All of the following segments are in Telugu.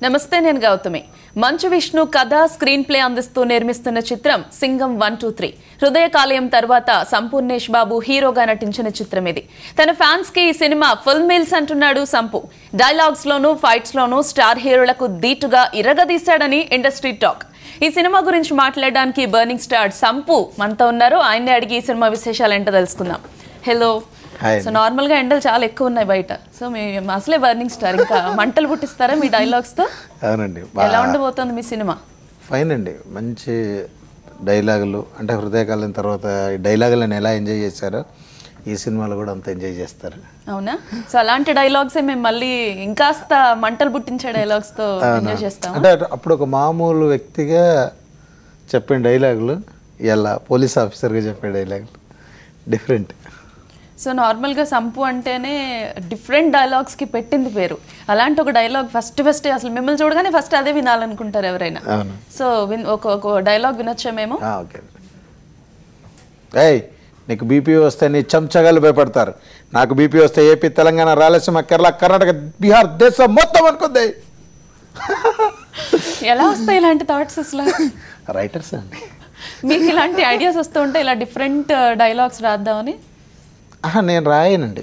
నమస్తే, నేను గౌతమి. మంచు విష్ణు కథ స్క్రీన్ ప్లే అందిస్తూ నిర్మిస్తున్న చిత్రం సింగం 123. హృదయకాలయం తర్వాత సంపూర్ణేష్ బాబు హీరోగా నటించిన చిత్రం ఇది. తన ఫ్యాన్స్ కి ఈ సినిమా ఫుల్ మీల్స్ అంటున్నాడు సంపు. డైలాగ్స్ లోనూ ఫైట్స్ లోనూ స్టార్ హీరోలకు దీటుగా ఇరగదీశాడని ఇండస్ట్రీ టాక్. ఈ సినిమా గురించి మాట్లాడడానికి బర్నింగ్ స్టార్ సంపు మనతో ఉన్నారు. ఆయన్ని అడిగి ఈ సినిమా విశేషాలు ఏంటో తెలుసుకుందాం. హలో. సో నార్మల్ గా ఎండలు చాలా ఎక్కువ ఉన్నాయి బయట. సో మీ అసలే బర్నింగ్ స్టార్, ఇంకా మంటలు పుట్టిస్తారా మీ డైలాగ్స్ తో? అవునండి. ఎలా ఉండబోతుంది మీ సినిమా? ఫైన్ అండి. మంచి డైలాగులు, అంటే హృదయకాలం తర్వాత ఈ డైలాగులను ఎలా ఎంజాయ్ చేశారో ఈ సినిమాలో కూడా అంత ఎంజాయ్ చేస్తారు. అవునా? సో అలాంటి డైలాగ్స్ మేము మళ్ళీ ఇంకాస్త మంటలు పుట్టించే డైలాగ్స్ తో ఎంజాయ్ చేస్తాం. అంటే అప్పుడు ఒక మామూలు వ్యక్తిగా చెప్పిన డైలాగులు, ఇలా పోలీస్ ఆఫీసర్గా చెప్పే డైలాగులు డిఫరెంట్. సో నార్మల్గా సంపు అంటేనే డిఫరెంట్ డైలాగ్స్కి పెట్టింది పేరు. అలాంటి ఒక డైలాగ్ ఫస్ట్ అసలు మిమ్మల్ని చూడగానే ఫస్ట్ అదే వినాలనుకుంటారు ఎవరైనా. సో ఒక డైలాగ్ వినొచ్చా మేము? ఓకే. ఏయ్, నీకు బీపీ వస్తే నీ చెంచగాలు భయపడతారు. నాకు బీపీ వస్తే ఏపీ, తెలంగాణ, రాయలసీమ, కేరళ, కర్ణాటక, బీహార్ దేశం మొత్తం అనుకుంది. ఎలా వస్తాయి ఇలాంటి థాట్స్ అసలు? రైటర్స్ అండి. మీకు ఇలాంటి ఐడియాస్ వస్తూ ఉంటే ఇలా డిఫరెంట్ డైలాగ్స్ రాద్దామని? నేను రాయనండి,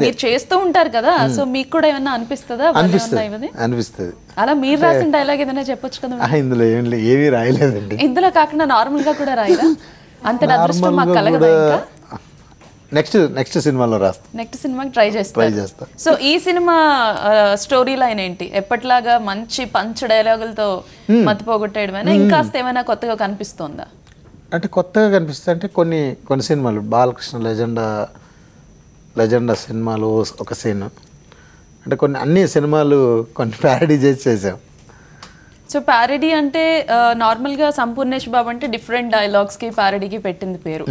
మీరు చేస్తూ ఉంటారు కదా, సో మీకు కూడా ఏమన్నా అనిపిస్తుందా? అనిపిస్తుంది. అలా మీరు రాసిన డైలాగ్ ఏదైనా చెప్పొచ్చు కదా. ఇందులో ఏమీ రాయలేదండి. ఇందులో కాకుండా నార్మల్ గా కూడా రాయరా? అంత అదృష్టం మాకు కలగదా? నెక్స్ట్ సినిమాలో రాస్తా. నెక్స్ట్ సినిమాకి ట్రై చేస్తా. సో ఈ సినిమా స్టోరీ లైన్ ఏంటి? ఎప్పటిలాగా మంచి పంచ్ డైలాగులతో మతిపోగొట్టేయడమైనా ఇంకాస్త ఏమైనా కొత్తగా కనిపిస్తోందా? అంటే కొత్తగా కనిపిస్తుంది అంటే కొన్ని సినిమాలు, బాలకృష్ణ లెజెండా సినిమాలు ఒక సీన్, అంటే అన్ని సినిమాలు కొన్ని ప్యారడీ చేసాం. సో ప్యారడీ అంటే నార్మల్గా సంపూర్ణేష్ బాబు అంటే డిఫరెంట్ డైలాగ్స్కి ప్యారడీకి పెట్టింది పేరు.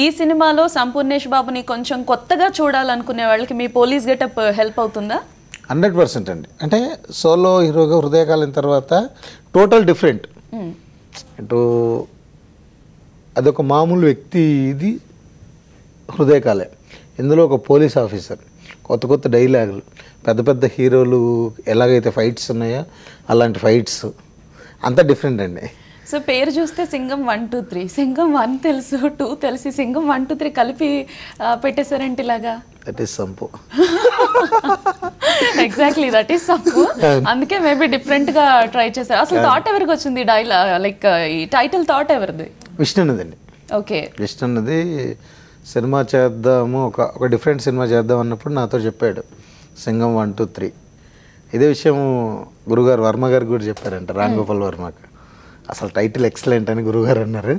ఈ సినిమాలో సంపూర్ణేష్ బాబుని కొంచెం కొత్తగా చూడాలనుకునే వాళ్ళకి మీ పోలీస్ గెటప్ హెల్ప్ అవుతుందా? 100% అండి. అంటే సోలో హీరోగా హృదయకాలం తర్వాత టోటల్ డిఫరెంట్. ఇటు అదొక మామూలు వ్యక్తి, ఇది హృదయకాలే. ఇందులో ఒక పోలీస్ ఆఫీసర్, కొత్త డైలాగులు, పెద్ద హీరోలు ఎలాగైతే ఫైట్స్ ఉన్నాయో అలాంటి ఫైట్స్, అంతా డిఫరెంట్ అండి. సో పేరు చూస్తే సింగం 123, సింగం 1 తెలుసు, 2 తెలిసి సింగం 123 కలిపి పెట్టేశారంటే ఇలాగా. That is Sampu. Exactly, that is Sampu. అందుకే మేబీ డిఫరెంట్ గా ట్రై చేశారు. అసలు థాట్ ఎవరికి వచ్చింది డైలాగ్, లైక్ ఈ టైటిల్ థాట్ ఎవరిది? విష్ణున్నదండి. ఓకే. విష్ణున్నది. సినిమా చేద్దాము, ఒక డిఫరెంట్ సినిమా చేద్దాం అన్నప్పుడు నాతో చెప్పాడు సింగం 123. ఇదే విషయం గురుగారు వర్మ గారు కూడా చెప్పారంట, రామ్ గోపాల్ వర్మకి. అసలు టైటిల్ ఎక్సలెంట్ అని గురుగారు అన్నారు.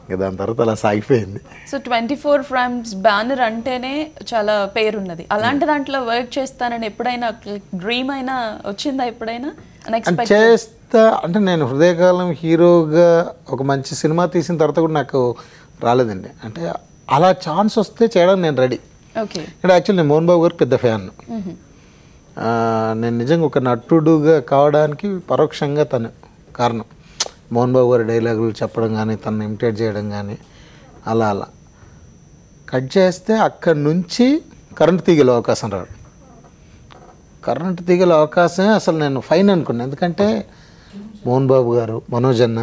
ఇంకా దాని తర్వాత అలా సాగిపోయింది. సో 24 ఫ్రేమ్స్ బ్యానర్ అంటేనే చాలా పేరున్నది. అలాంటి దాంట్లో వర్క్ చేస్తానని ఎప్పుడైనా డ్రీమ్ అయినా వచ్చిందా? ఎప్పుడైనా చేస్తా అంటే నేను హృదయకాలం హీరోగా ఒక మంచి సినిమా తీసిన తర్వాత కూడా నాకు రాలేదండి. అంటే అలా ఛాన్స్ వస్తే చేయడానికి నేను రెడీ. ఓకే. ఇక్కడ యాక్చువల్లీ నేను మోహన్ బాబు గారికి పెద్ద ఫ్యాన్. నేను నిజంగా ఒక నటుడుగా కావడానికి పరోక్షంగా తను కారణం. మోహన్ బాబు గారి డైలాగులు చెప్పడం కానీ, తను ఇమిటేట్ చేయడం కానీ, అలా కట్ చేస్తే అక్కడి నుంచి కరెంట్ తీగల అవకాశం రాడు. కరెంట్ తీగల అవకాశమే అసలు నేను ఫైన్ అనుకున్నాను. ఎందుకంటే మోహన్ బాబు గారు, మనోజ్ అన్న,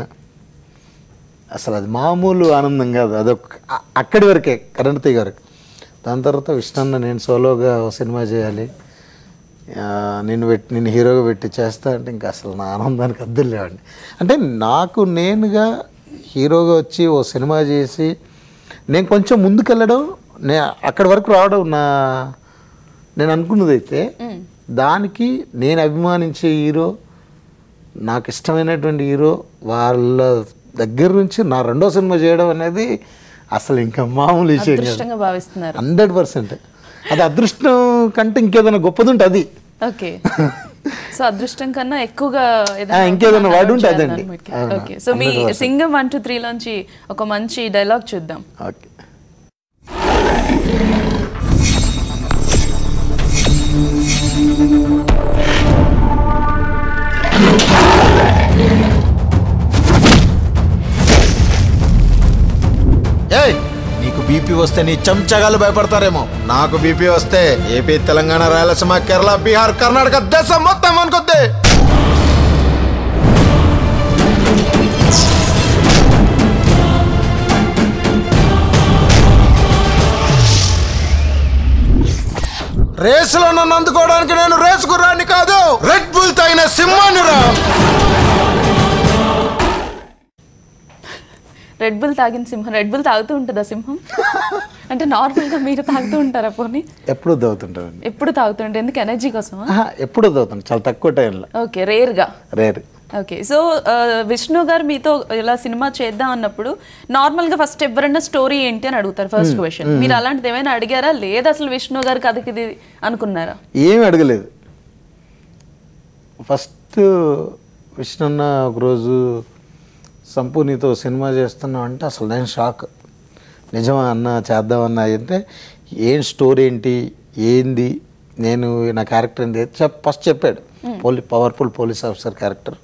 అసలు అది మామూలు ఆనందం కాదు. అదొక అక్కడి వరకే, కరెంట్ తీగ వరకు. దాని తర్వాత విష్ణన్న నేను సోలోగా సినిమా చేయాలి, నిన్ను హీరోగా పెట్టి చేస్తా అంటే ఇంకా అసలు నా ఆనందానికి అద్దెలు లేవండి. అంటే నాకు నేనుగా హీరోగా వచ్చి ఓ సినిమా చేసి నేను కొంచెం ముందుకెళ్ళడం, అక్కడి వరకు రావడం నేను అనుకున్నది అయితే, దానికి నేను అభిమానించే హీరో, నాకు ఇష్టమైనటువంటి హీరో వాళ్ళ దగ్గర నుంచి నా రెండో సినిమా చేయడం అనేది అసలు ఇంకా మామూలు విషయం. 100%. అది అదృష్టం కంటే ఇంకేదైనా గొప్పది ఉంటే అది. ఓకే. సో అదృష్టం కన్నా ఎక్కువగా ఇంకేదైనా వాడు ఉంటే అదండి. ఓకే. సో మీ సింగం 123 లోంచి ఒక మంచి డైలాగ్ చూద్దాం. ఓకే. నీకు బీపీ వస్తే నీ చెంచగాలు భయపడతారేమో. నాకు బీపీ వస్తే ఏపీ, తెలంగాణ, రాయలసీమ, కేరళ, బీహార్, కర్ణాటక దేశం మొత్తం అనుకొద్ది. రేసులో నన్ను అందుకోవడానికి నేను రేసు గుర్రాన్ని కాదు, రెడ్ బుల్ తాగిన సింహాన్ని రా. రెడ్ బుల్ తాగిన సింహం. రెడ్ బుల్ తాగుతూ ఉంటుందా సింహం? అంటే నార్మల్గా మీరు తాగుతూ ఉంటారా పోనీ? ఎప్పుడు తాగుతుంటారండి. ఎప్పుడు తాగుతుంటే ఎందుకు, ఎనర్జీ కోసమా? ఎప్పుడు తాగుతాను, చాలా తక్కువ టైంలో. ఓకే, రేర్గా. రేర్. ఓకే, సో విష్ణు గారు మీతో ఇలా సినిమా చేద్దాం అన్నప్పుడు నార్మల్గా ఫస్ట్ ఎవరైనా స్టోరీ ఏంటి అని అడుగుతారు, ఫస్ట్ క్వశ్చన్. మీరు అలాంటిది ఏమైనా అడిగారా, లేదా అసలు విష్ణు గారి కథకి ఇది అనుకున్నారా? ఏమి అడగలేదు. ఫస్ట్ విష్ణు అన్న ఒకరోజు సంపూ నీతో సినిమా చేస్తున్నావు అంటే అసలు నేను షాక్. నిజమా అన్న, చేద్దామన్నా అంటే ఏం స్టోరీ ఏంటి, ఏంది, నేను నా క్యారెక్టర్ ఏంది ఫస్ట్ చెప్పాడు. పవర్ఫుల్ పోలీస్ ఆఫీసర్ క్యారెక్టర్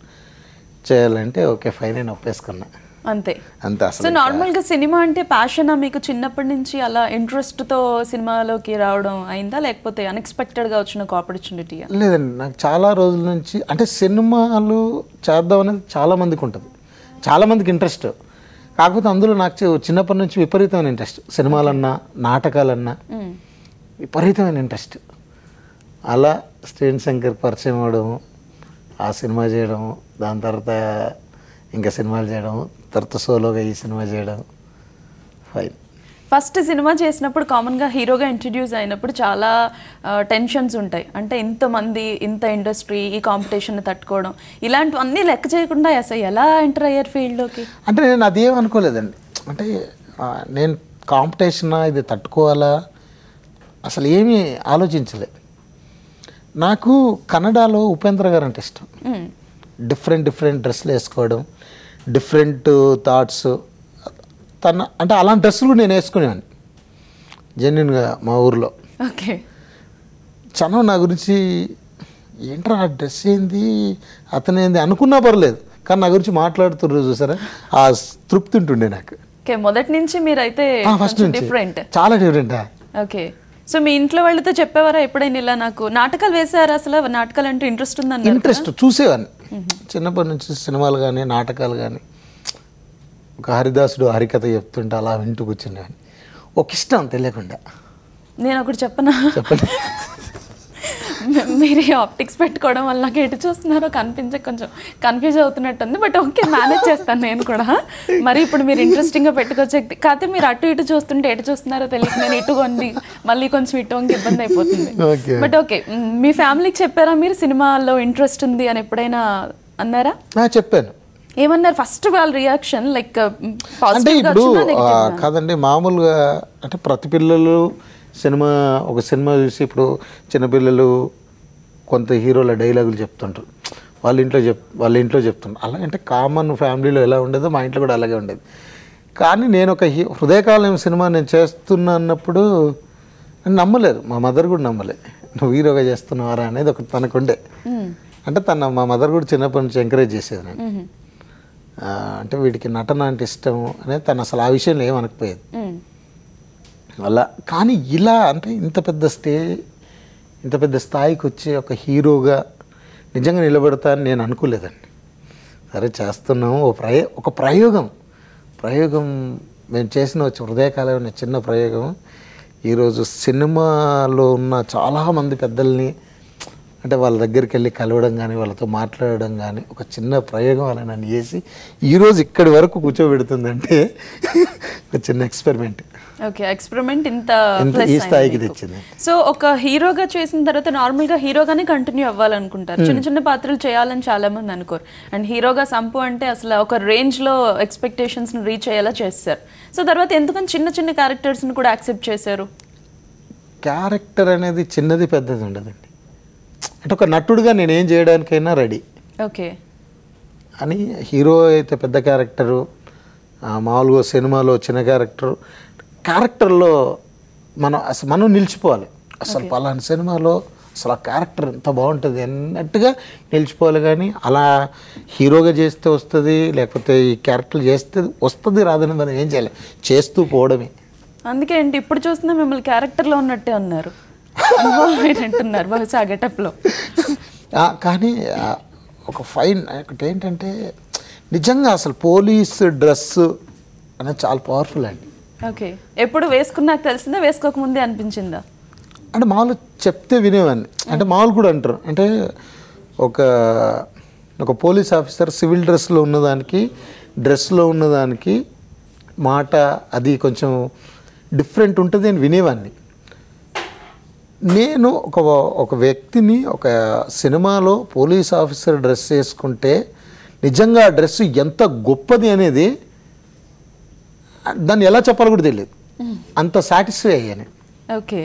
చేయాలంటే ఓకే ఫైన్ నేను ఒప్పేసుకున్నా, అంతే అంతే. అసలు సో నార్మల్గా సినిమా అంటే ప్యాషనా మీకు? చిన్నప్పటి నుంచి అలా ఇంట్రెస్ట్తో సినిమాలోకి రావడం అయిందా, లేకపోతే అన్ఎక్స్పెక్టెడ్గా వచ్చిన ఒక ఆపర్చునిటీ? లేదండి, నాకు చాలా రోజుల నుంచి అంటే సినిమాలు చేద్దాం అనేది చాలామందికి ఉంటుంది, చాలామందికి ఇంట్రెస్ట్. కాకపోతే అందులో నాకు చిన్నప్పటి నుంచి విపరీతమైన ఇంట్రెస్ట్. సినిమాలన్నా నాటకాలన్నా విపరీతమైన ఇంట్రెస్ట్. అలా స్టేన్ శంకర్ పరిచయం అవ్వడం, ఆ సినిమా చేయడం, దాని తర్వాత ఇంకా సినిమాలు చేయడం, తర్వాత సోలోగా ఈ సినిమా చేయడం. ఫైన్. ఫస్ట్ సినిమా చేసినప్పుడు కామన్గా హీరోగా ఇంట్రడ్యూస్ అయినప్పుడు చాలా టెన్షన్స్ ఉంటాయి. అంటే ఇంతమంది, ఇంత ఇండస్ట్రీ, ఈ కాంపిటీషన్ తట్టుకోవడం, ఇలాంటివన్నీ లెక్క చేయకుండా అసలు ఎలా ఎంటర్ అయ్యారు ఫీల్డ్లోకి? అంటే నేను అదేం అనుకోలేదండి. అంటే నేను కాంపిటీషనా, ఇది తట్టుకోవాలా, అసలు ఏమీ ఆలోచించలే. నాకు కన్నడలో ఉపేంద్ర గారు అంటే ఇష్టం. డిఫరెంట్ డ్రెస్సులు వేసుకోవడం, డిఫరెంట్ థాట్స్. తన అంటే అలాంటి డ్రెస్సులు కూడా నేను వేసుకునేవాడిని జెన్యున్గా మా ఊర్లో. ఓకే, చనం నా గురించి ఏంట్రా ఆ డ్రెస్ ఏంది, అతనేంది అనుకున్నా పర్లేదు, కానీ నా గురించి మాట్లాడుతున్నారు చూసారా, ఆ తృప్తి ఉంటుండే నాకు. ఓకే, మొదటి నుంచి మీరైతే ఫస్ట్ నుంచి డిఫరెంట్, చాలా డిఫరెంటా. ఓకే, సో మీ ఇంట్లో వాళ్ళతో చెప్పేవారా ఎప్పుడైనా ఇలా నాకు నాటకాలు వేసారా, అసలు నాటకాలు అంటే ఇంట్రెస్ట్ ఉందని? ఇంట్రెస్ట్, చూసేవాడిని చిన్నప్పటి నుంచి సినిమాలు కానీ నాటకాలు కానీ. ఒక హరిదాసుడు హరికథ చెప్తుంటే అలా వింటూ కూర్చునేవాడిని, ఒక ఇష్టం తెలియకుండా. నేను ఒకటి చెప్పనా? చెప్పండి. మీరు ఆప్టిక్స్ పెట్టుకోవడం వల్ల నాకు ఎటు చూస్తున్నారో కనిపించే కొంచెం కన్ఫ్యూజ్ అవుతున్నట్టుంది, బట్ ఓకే మేనేజ్ చేస్తాను నేను కూడా. మరి ఇప్పుడు మీరు ఇంట్రెస్టింగ్గా పెట్టుకోవచ్చు, కాకపోతే మీరు అటు ఇటు చూస్తుంటే ఎటు చూస్తున్నారో తెలియదు, నేను ఇటు వండి మళ్ళీ కొంచెం ఇటు వంగి ఇబ్బంది అయిపోతుంది. బట్ ఓకే, మీ ఫ్యామిలీకి చెప్పారా మీరు సినిమాలో ఇంట్రెస్ట్ ఉంది అని ఎప్పుడైనా అన్నారా? చెప్పాను. ఏమన్నారు ఫస్ట్ వాళ్ళ రియాక్షన్? లైక్ అంటే ఇప్పుడు కాదండి, మామూలుగా అంటే ప్రతి పిల్లలు ఒక సినిమా చూసి ఇప్పుడు చిన్నపిల్లలు కొంత హీరోల డైలాగులు చెప్తుంటారు, వాళ్ళ ఇంట్లో చెప్తుంటారు. అలాగంటే కామన్ ఫ్యామిలీలో ఎలా ఉండేదో మా ఇంట్లో కూడా అలాగే ఉండేది. కానీ నేను ఒక హృదయకాలం సినిమా నేను చేస్తున్నా అన్నప్పుడు నేను నమ్మలేదు, మా మదర్ కూడా నమ్మలేదు. నువ్వు హీరోగా చేస్తున్నావారా అనేది ఒకటి తనకుండే. అంటే మా మదర్ కూడా చిన్నప్పటి నుంచి ఎంకరేజ్ చేసేది నేను. అంటే వీడికి నటన అంటే ఇష్టం అనేది తను అసలు ఆ విషయంలో ఏమనకపోయేది. అలా కానీ ఇలా అంటే ఇంత పెద్ద స్థాయికి వచ్చి ఒక హీరోగా నిజంగా నిలబడతా అని నేను అనుకోలేదండి. సరే చేస్తున్నాము, ఒక ప్రయోగం మేము చేసిన హృదయకాలమైన చిన్న ప్రయోగం ఈరోజు సినిమాలో ఉన్న చాలామంది పెద్దల్ని అంటే వాళ్ళ దగ్గరికి వెళ్ళి కలవడం కానీ, వాళ్ళతో మాట్లాడడం కానీ, ఒక చిన్న ప్రయోగం అలా నన్ను చేసి ఈరోజు ఇక్కడి వరకు కూర్చోబెడుతుందంటే ఒక చిన్న ఎక్స్పెరిమెంట్. ఓకే, ఎక్స్పెరిమెంట్ ఇంత ఈ స్థాయికి తెచ్చింది. సో ఒక హీరోగా చేసిన తర్వాత నార్మల్గా హీరోగానే కంటిన్యూ అవ్వాలనుకుంటారు, చిన్న పాత్రలు చేయాలని చాలా మంది అనుకోరు. అండ్ హీరోగా సంపు అంటే అసలు ఒక రేంజ్లో ఎక్స్పెక్టేషన్స్ని రీచ్ అయ్యేలా చేస్తారు. సో తర్వాత ఎందుకని చిన్న క్యారెక్టర్స్ని కూడా యాక్సెప్ట్ చేశారు? క్యారెక్టర్ అనేది చిన్నది పెద్దది ఉండదండి. అంటే ఒక నటుడుగా నేనేం చేయడానికైనా రెడీ. ఓకే అని హీరో అయితే పెద్ద క్యారెక్టరు, మామూలుగా సినిమాలో చిన్న క్యారెక్టర్లో మనం నిలిచిపోవాలి. అసలు పలానా సినిమాలో అసలు ఆ క్యారెక్టర్ ఎంత బాగుంటుంది అన్నట్టుగా నిలిచిపోవాలి. కానీ అలా హీరోగా చేస్తే వస్తుంది, లేకపోతే ఈ క్యారెక్టర్ చేస్తే వస్తుంది, రాదని మనం ఏం చేయాలి, చేస్తూ పోవడమే. అందుకే ఏంటి ఇప్పుడు చూస్తున్నా మిమ్మల్ని క్యారెక్టర్లో ఉన్నట్టే ఉన్నారు, అంటున్నారు బహుశా గెటప్లో. కానీ ఒక ఫైన్ ఒకటి ఏంటంటే నిజంగా అసలు పోలీస్ డ్రెస్ అనేది చాలా పవర్ఫుల్ అండి. ఓకే, ఎప్పుడు వేసుకున్నాక తెలిసిందా, వేసుకోకముందే అనిపించిందా? అంటే మామూలు చెప్తే వినేవాడిని. అంటే మామూలు కూడా అంటారు, అంటే ఒక పోలీస్ ఆఫీసర్ సివిల్ డ్రెస్లో ఉన్నదానికి మాట అది కొంచెం డిఫరెంట్ ఉంటుంది అని వినేవాడిని. నేను ఒక వ్యక్తిని ఒక సినిమాలో పోలీస్ ఆఫీసర్ డ్రెస్ వేసుకుంటే నిజంగా ఆ డ్రెస్ ఎంత గొప్పది అనేది దాన్ని ఎలా చెప్పాలో కూడా తెలియదు, అంత సాటిస్ఫై అయ్యాను. ఓకే.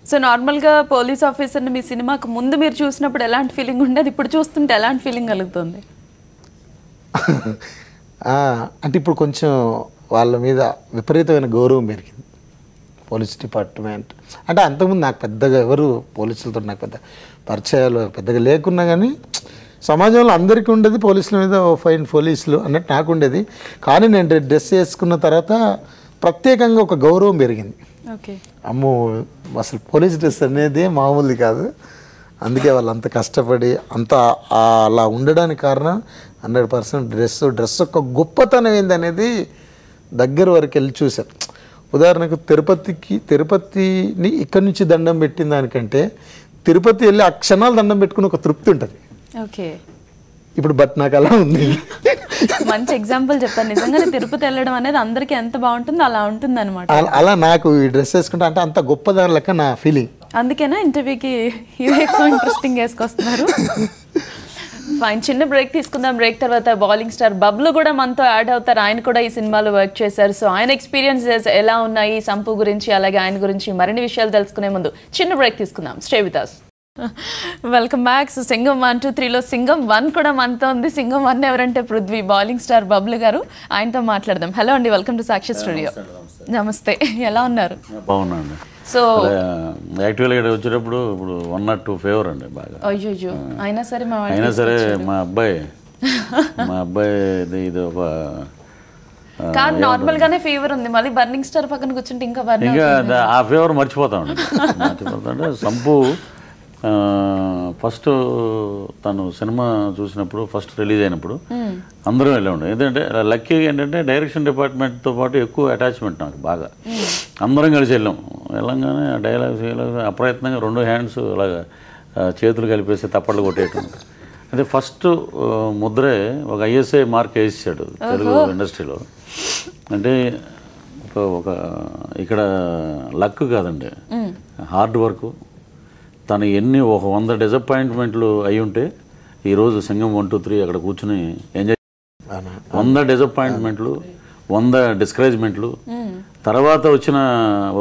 సో నార్మల్గా పోలీస్ ఆఫీసర్ని మీ సినిమాకు ముందు మీరు చూసినప్పుడు ఎలాంటి ఫీలింగ్ ఉండేది, ఇప్పుడు చూస్తుంటే ఎలాంటి ఫీలింగ్ కలుగుతుంది? అంటే ఇప్పుడు కొంచెం వాళ్ళ మీద విపరీతమైన గౌరవం పెరిగింది పోలీస్ డిపార్ట్మెంట్. అంటే అంతకుముందు నాకు పెద్దగా ఎవరు పోలీసులతో నాకు పెద్ద పరిచయాలు పెద్దగా లేకున్నా కానీ సమాజంలో అందరికీ ఉండేది పోలీసుల మీద ఫైన్ పోలీసులు అన్నట్టు నాకు ఉండేది. కానీ నేను డ్రెస్ వేసుకున్న తర్వాత ప్రత్యేకంగా ఒక గౌరవం పెరిగింది. ఓకే. అమ్మో అసలు పోలీస్ డ్రెస్ అనేది మామూలుది కాదు, అందుకే వాళ్ళు అంత కష్టపడి అంత అలా ఉండడానికి కారణం 100% డ్రెస్ యొక్క గొప్పతనం ఏందనేది దగ్గర వరకు వెళ్ళి చూశాను. ఉదాహరణకు తిరుపతిని ఇక్కడి నుంచి దండం పెట్టిన దానికంటే తిరుపతి వెళ్ళి ఆ క్షణాలు దండం పెట్టుకుని ఒక తృప్తి ఉంటుంది. ఓకే. ఇప్పుడు బట్ నాకు అలా ఉంది. మంచి ఎగ్జాంపుల్ చెప్పాను. నిజంగానే తిరుపతి వెళ్ళడం అనేది అందరికీ ఎంత బాగుంటుందో అలా ఉంటుంది అనమాట. అలా నాకు ఈ డ్రెస్ వేసుకుంటే అంటే అంత గొప్పదాని లెక్క నా ఫీలింగ్. అందుకేనా ఇంటర్వ్యూకి ఇవి ఎక్కువ ఇంట్రెస్టింగ్ వేసుకొస్తున్నారు? ఫైన్, చిన్న బ్రేక్ తీసుకుందాం. బ్రేక్ తర్వాత బౌలింగ్ స్టార్ బబ్లు కూడా మనతో యాడ్ అవుతారు. ఆయన కూడా ఈ సినిమాలో వర్క్ చేశారు. సో ఆయన ఎక్స్పీరియన్సెస్ ఎలా ఉన్నాయి సంపు గురించి, అలాగే ఆయన గురించి మరిన్ని విషయాలు తెలుసుకునే ముందు చిన్న బ్రేక్ తీసుకుందాం. Stay with us. Welcome back. So Singam 1, 2, 3లో సింగం 1 కూడా మనతో ఉంది. సింగం 1 ఎవరంటే పృథ్వీ, బౌలింగ్ స్టార్ బబ్లు గారు. ఆయనతో మాట్లాడదాం. హలో అండి, వెల్కమ్ టు సాక్షి స్టూడియో. నమస్తే, ఎలా ఉన్నారు? బాగున్నాండి. సో యాక్చువల్గా ఇక్కడ వచ్చేటప్పుడు ఇప్పుడు 1 or 2 ఫేవర్ అండి బాగా. అయ్యో, అయినా సరే మా అబ్బాయి ఇది ఒక కాదు, నార్మల్ గానే ఫీవర్ ఉంది, మళ్ళీ బర్నింగ్ స్టార్ పక్కన కూర్చుంటే ఇంకా ఆ ఫేవర్ మర్చిపోతామండి. సంపు ఫస్ట్ తను సినిమా చూసినప్పుడు ఫస్ట్ రిలీజ్ అయినప్పుడు అందరం వెళ్ళాము. ఎందుకంటే లక్కీ ఏంటంటే డైరెక్షన్ డిపార్ట్మెంట్తో పాటు ఎక్కువ అటాచ్మెంట్ నాకు బాగా. అందరం కలిసి వెళ్ళంగానే డైలాగ్స్ అప్రయత్నంగా 2 హ్యాండ్స్ అలాగా చేతులు కలిపేసి తప్పట్లు కొట్టేయటం. అదే ఫస్ట్ ముద్రే ఒక ISI మార్క్ వేసాడు తెలుగు ఇండస్ట్రీలో. అంటే ఒక ఇక్కడ లక్ కాదండి, హార్డ్ వర్క్. తను ఒక 100 డిసప్పాయింట్మెంట్లు అయి ఉంటే ఈరోజు సింగం 1, 2, 3 అక్కడ కూర్చుని ఎంజాయ్ 100 డిసప్పాయింట్మెంట్లు, 100 డిస్కరేజ్మెంట్లు, తర్వాత వచ్చిన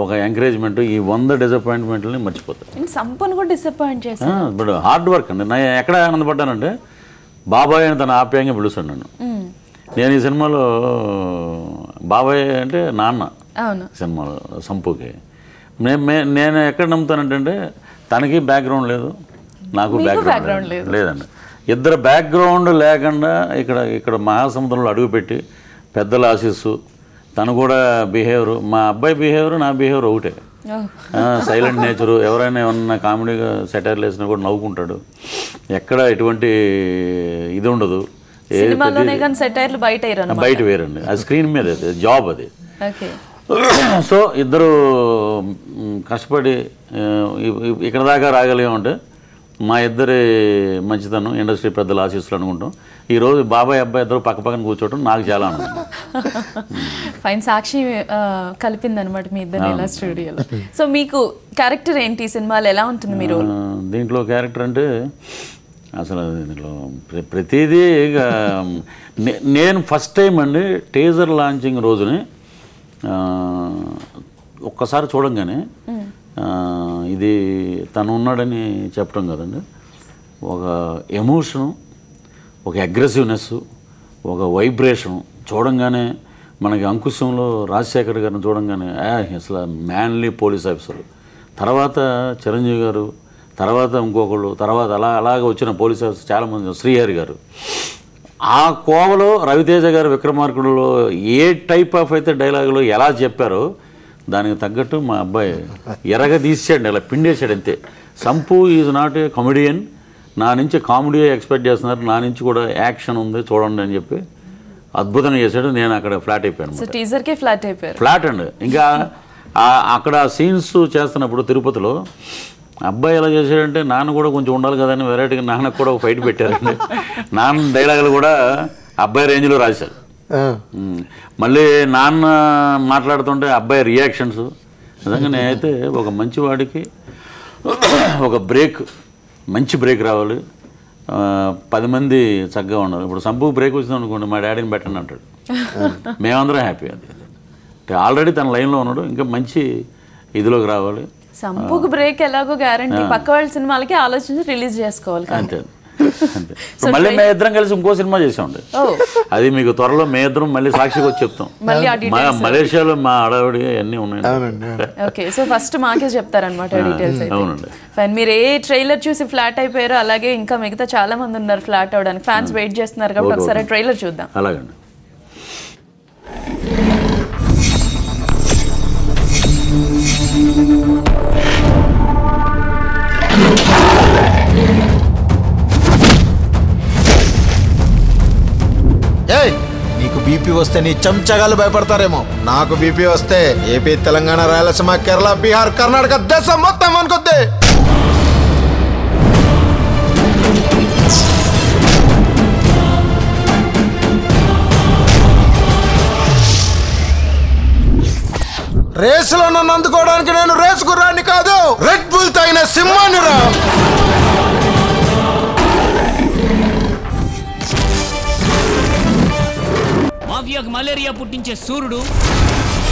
ఒక ఎంకరేజ్మెంట్, ఈ 100 డిసప్పాయింట్మెంట్లని మర్చిపోతాను. సంపూర్ణ కూడా డిసప్పాయింట్ చేశాను. ఇప్పుడు హార్డ్ వర్క్ అండి. నేను ఎక్కడ ఆనందపడ్డానంటే బాబాయ్ అని తన ఆప్యాయంగా పిలుస్తాను నన్ను. నేను ఈ సినిమాలో బాబాయ్ అంటే నాన్న సినిమాలో సంపుకి. నేను ఎక్కడ నమ్ముతానంటే తనకి బ్యాక్గ్రౌండ్ లేదు, నాకు బ్యాక్గ్రౌండ్ లేదండి. ఇద్దరు బ్యాక్గ్రౌండ్ లేకుండా ఇక్కడ మహాసముద్రంలో అడుగుపెట్టి పెద్దల ఆశీస్సు, తను కూడా బిహేవియర్, మా అబ్బాయి బిహేవియర్ నా బిహేవియర్ ఒకటే. Silent nature. ఎవరైనా ఏమన్నా కామెడీగా సెటైర్లు వేసినా కూడా నవ్వుకుంటాడు. ఎక్కడ ఎటువంటి ఇది ఉండదు. బయట వేరండి, అది స్క్రీన్ మీద జాబ్ అది. సో ఇద్దరు కష్టపడి ఇక్కడ దాకా రాగలిగామంటే మా ఇద్దరి మంచితనం, ఇండస్ట్రీ పెద్దల ఆశీస్సులు అనుకుంటాం. ఈరోజు బాబాయ్ అబ్బాయి ఇద్దరు పక్క పక్కన కూర్చోవడం నాకు చాలా ఆనందం. ఫైన్, సాక్షి కలిపిందనమాట మీ ఇద్దరు ఇలా స్టూడియోలో. సో మీకు క్యారెక్టర్ ఏంటి సినిమాలో, ఎలా ఉంటుంది మీరు? దీంట్లో క్యారెక్టర్ అంటే అసలు దీంట్లో ప్రతిదీ నేను ఫస్ట్ టైం అండి టీజర్ లాంచింగ్ రోజుని ఒక్కసారి చూడంగానే ఇది తను ఉన్నాడని చెప్పడం కదండి, ఒక ఎమోషను, ఒక అగ్రెసివ్నెస్, ఒక వైబ్రేషను చూడంగానే మనకి అంకుశంలో రాజశేఖర్ గారిని చూడంగానే అసలు మ్యాన్లీ పోలీస్ ఆఫీసర్, తర్వాత చిరంజీవి గారు, తర్వాత ఇంకొకళ్ళు, తర్వాత అలాగ వచ్చిన పోలీస్ ఆఫీసర్ చాలామంది, శ్రీహరి గారు. ఆ కోవలో రవితేజ గారు విక్రమార్కుడులో ఏ టైప్ ఆఫ్ అయితే డైలాగులో ఎలా చెప్పారో దానికి తగ్గట్టు మా అబ్బాయి ఎరగ తీసాడు, అలా పిండేశాడు అంతే. Sampu is not a comedian, నా నుంచి కామెడీ ఎక్స్పెక్ట్ చేస్తున్నారు, నా నుంచి కూడా యాక్షన్ ఉంది చూడండి అని చెప్పి అద్భుతంగా చేశాడు. నేను అక్కడ ఫ్లాట్ అయిపోయాను. టీజర్కే ఫ్లాట్ అయిపోయారు. ఫ్లాట్ అండి. ఇంకా అక్కడ సీన్స్ చేస్తున్నప్పుడు తిరుపతిలో అబ్బాయి ఎలా చేశాడంటే నాన్న కూడా కొంచెం ఉండాలి కదా అని వెరైటీగా నాన్నకు కూడా ఒక ఫైట్ పెట్టారండి. నాన్న డైలాగులు కూడా అబ్బాయి రేంజ్లో రాశారు. మళ్ళీ నాన్న మాట్లాడుతుంటే అబ్బాయి రియాక్షన్స్. నిజంగా నేనైతే ఒక మంచివాడికి ఒక మంచి బ్రేక్ రావాలి, 10 మంది చక్కగా ఉండాలి. ఇప్పుడు సంపుకు బ్రేక్ వచ్చింది అనుకోండి, మా డాడీని పెట్టండి అంటాడు, మేమందరం హ్యాపీ. అది ఆల్రెడీ తన లైన్లో ఉన్నాడు, ఇంకా మంచి ఇదిలోకి రావాలి. సంపుకు బ్రేక్ ఎలాగో గ్యారంటీ, పక్క వాళ్ళ సినిమాలకి ఆలోచించి రిలీజ్ చేసుకోవాలి. అంతే. మళ్ళీ మే ఇద్దరం కలిసి ఇంకో సినిమా చేసామండి, అది మీకు త్వరలో మే ఇద్దరం మళ్ళీ సాక్షికి వచ్చి చెప్తాం. మలేషియాలో మా అడవిడి అన్నీ ఉన్నాయి. ఓకే, సో ఫస్ట్ మాకే చెప్తారనమాట డీటెయిల్స్. అవునండి. మీరు ఏ ట్రైలర్ చూసి ఫ్లాట్ అయిపోయారో అలాగే ఇంకా మిగతా చాలా మంది ఉన్నారు ఫ్లాట్ అవడానికి. ఫ్యాన్స్ వెయిట్ చేస్తున్నారు కాబట్టి ఒకసారి ట్రైలర్ చూద్దాం. అలాగండి. నీకు బీపీ వస్తే నీ చెంచగాలు భయపడతారేమో, నాకు బీపీ వస్తే ఏపీ, తెలంగాణ, రాయలసీమ, కేరళ, బీహార్, కర్ణాటక దేశం మొత్తం అనుకొద్ది. రేసులో నన్ను అందుకోవడానికి నేను రేసు గుర్రాన్ని కాదు, రెడ్ బుల్ తాగిన సింహాన్ని రా. మాఫియాకు మలేరియా పుట్టించే సూర్యుడు,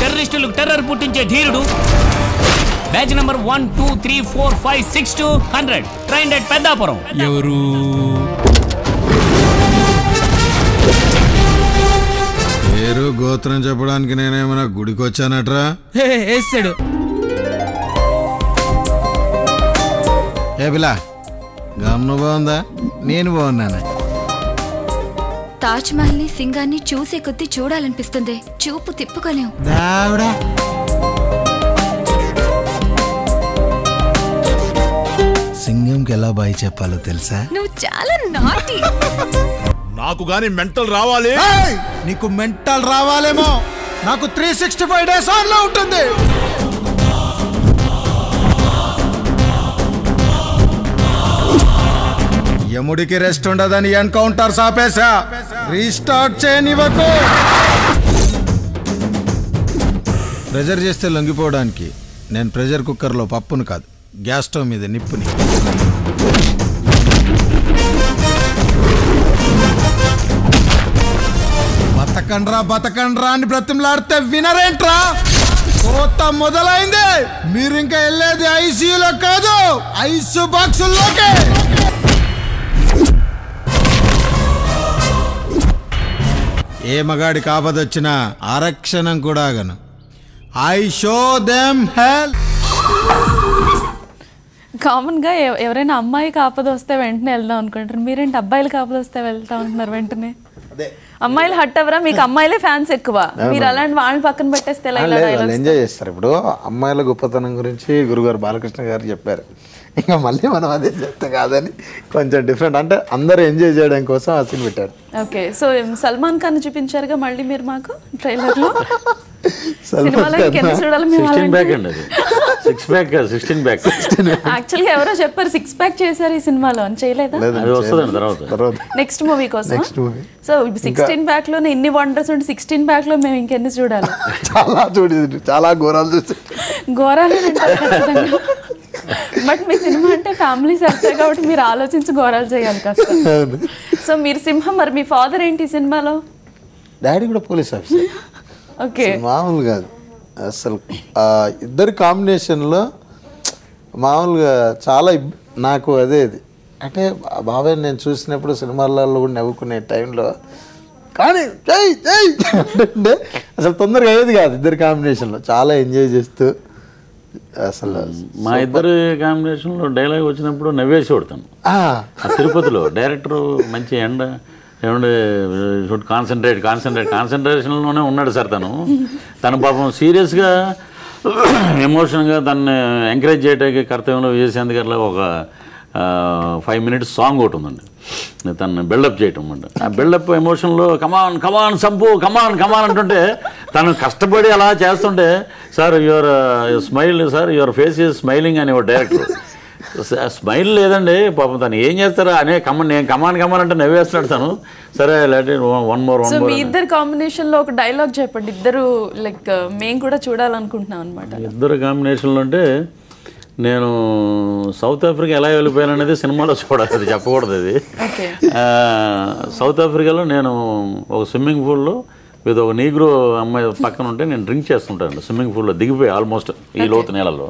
టెర్రరిస్టులకు టెర్రర్ పుట్టించే ధీరుడు. Batch number 1 2 3 4 5 6 to 100 trained at Peddapuram. ఎవరు? పేరు గోత్రం చెప్పడానికి నేనేమైనా గుడికి వచ్చానట్రా? వేసాడు. ఏ పిల్ల, గమ్ను బాగుందా? నేను బాగున్నాను. తాజ్ మహల్ ని, సింగాన్ని చూసే కొద్దీ చూడాలనిపిస్తుంది, చూపు తిప్పుకోలేం. సింగంకి ఎలా బాయ్ చెప్పాలో తెలుసా? నువ్వు చాలా నాటి. నాకు గాని మెంటల్ రావాలి. నీకు మెంటల్ రావాలేమో, నాకు 365 days ఆన్ లో ఉంటుంది. యముడికి రెస్ట్ ఉండదని ఎన్కౌంటర్స్ ఆపేశా, రీస్టార్ట్ చేయనివ్వకు. ప్రెజర్ చేస్తే లొంగిపోవడానికి నేను ప్రెజర్ కుక్కర్లో పప్పును కాదు, గ్యాస్ స్టవ్ మీద నిప్పుని. బతకండ్రా అని బ్రతిమలాడితే వినరేంట్రా? కోత మొదలైంది. మీరు ఇంకా వెళ్ళేది ఐసీయూలో కాదు, ఐసు బాక్సుల్లోకే. ఏ మగాడికి ఆపదొచ్చినా ఆరక్షణం కూడా ఆగను. I show them help. Common గా ఎవరైనా అమ్మాయికి ఆపద వస్తే వెంటనే వెళ్దాం అనుకుంటారు, మీరేంటి అబ్బాయిలకి ఆపద వస్తే వెళ్తా ఉంటున్నారు వెంటనే? అమ్మాయిలు హట్ అవరా? మీకు అమ్మాయిలే ఫ్యాన్స్ ఎక్కువ, మీరు అలాంటి వాళ్ళని పక్కన పెట్టేస్తే ఎంజాయ్ చేస్తారు. ఇప్పుడు అమ్మాయిల గొప్పతనం గురించి గురుగారు బాలకృష్ణ గారు చెప్పారు, ఇంకా మళ్ళీ మనం అదే చెప్తే కాదని కొంచెం డిఫరెంట్, అంటే అందరూ ఎంజాయ్ చేయడం కోసం ఆ సీన్ పెట్టారు. ఓకే, సో సల్మాన్ ఖాన్ చూపించారుగా మళ్ళీ మీరు మాకు ట్రైలర్ లో. యాక్చువల్గా ఎవరో చెప్పారు 6 ప్యాక్ చేశారు ఈ సినిమాలో అని, చేయలేదా? నెక్స్ట్ మూవీ కోసం. సో 16 ప్యాక్ లో ఇన్ని వండర్స్ ఉంటే 16 ప్యాక్ లో మేము ఇంకెన్ని చూడాలి? చాలా ఘోరాలు చూసి ఘోరాలు ఖచ్చితంగా. బట్ మీ సినిమా అంటే ఫ్యామిలీ సర్చే కాబట్టి మీరు ఆలోచించి ఘోరాలు చేయాలి కష్టం. సో మీరు సింహం, మరి మీ ఫాదర్ ఏంటి ఈ సినిమాలో? డాడీ కూడా పోలీస్ ఆఫీసర్. ఓకే, మామూలు కాదు అసలు. ఇద్దరు కాంబినేషన్లో మామూలుగా చాలా నాకు అదే అంటే బాబాయ్ నేను చూసినప్పుడు సినిమాలలో కూడా నవ్వుకునే టైంలో, కానీ జై జై అంటే అసలు తొందరగా అయ్యేది కాదు. ఇద్దరు కాంబినేషన్లో చాలా ఎంజాయ్ చేస్తూ అసలు. మా ఇద్దరు కాంబినేషన్లో డైలాగ్ వచ్చినప్పుడు నవ్వేసి కొడతాను. తిరుపతిలో డైరెక్టర్ మంచి ఎండ ఏమంటే షుడ్ కాన్సన్ట్రేషన్లోనే ఉన్నాడు సార్. తను పాపం సీరియస్గా ఎమోషన్గా తను ఎంకరేజ్ చేయడానికి కర్తవ్యంలో విజయశాంతి గారిలో ఒక 5 minutes సాంగ్ ఒకటి ఉందండి, తను బిల్డప్ చేయటం అండి. ఆ బిల్డప్ ఎమోషన్లో కమాన్ సంపు కమాన్ అంటుంటే తను కష్టపడి అలా చేస్తుంటే sir your smile sir your face is smiling అని ఒక డైరెక్టర్. స్మైల్ లేదండి పాపం తను ఏం చేస్తారా అనే నేను కమాన్ అంటే నవ్వేస్తున్నాడు తను. సరే వన్ మోర్ సో మీ ఇద్దరు కాంబినేషన్ లో ఒక డైలాగ్ చెప్పండి, ఇద్దరు లైక్ మేము కూడా చూడాలనుకుంటున్నాం అనమాట. ఇద్దరు కాంబినేషన్లో అంటే నేను సౌత్ ఆఫ్రికా ఎలా వెళ్ళిపోయాను అనేది సినిమాలో చూడాలి, అది చెప్పకూడదు. అది సౌత్ ఆఫ్రికాలో నేను ఒక స్విమ్మింగ్ పూల్లో విత్ ఒక నీగ్రో అమ్మాయి పక్కన ఉంటే నేను డ్రింక్ చేస్తుంటాను స్విమ్మింగ్ పూల్లో దిగిపోయి ఆల్మోస్ట్ ఈ లోతు నీళ్ళలో.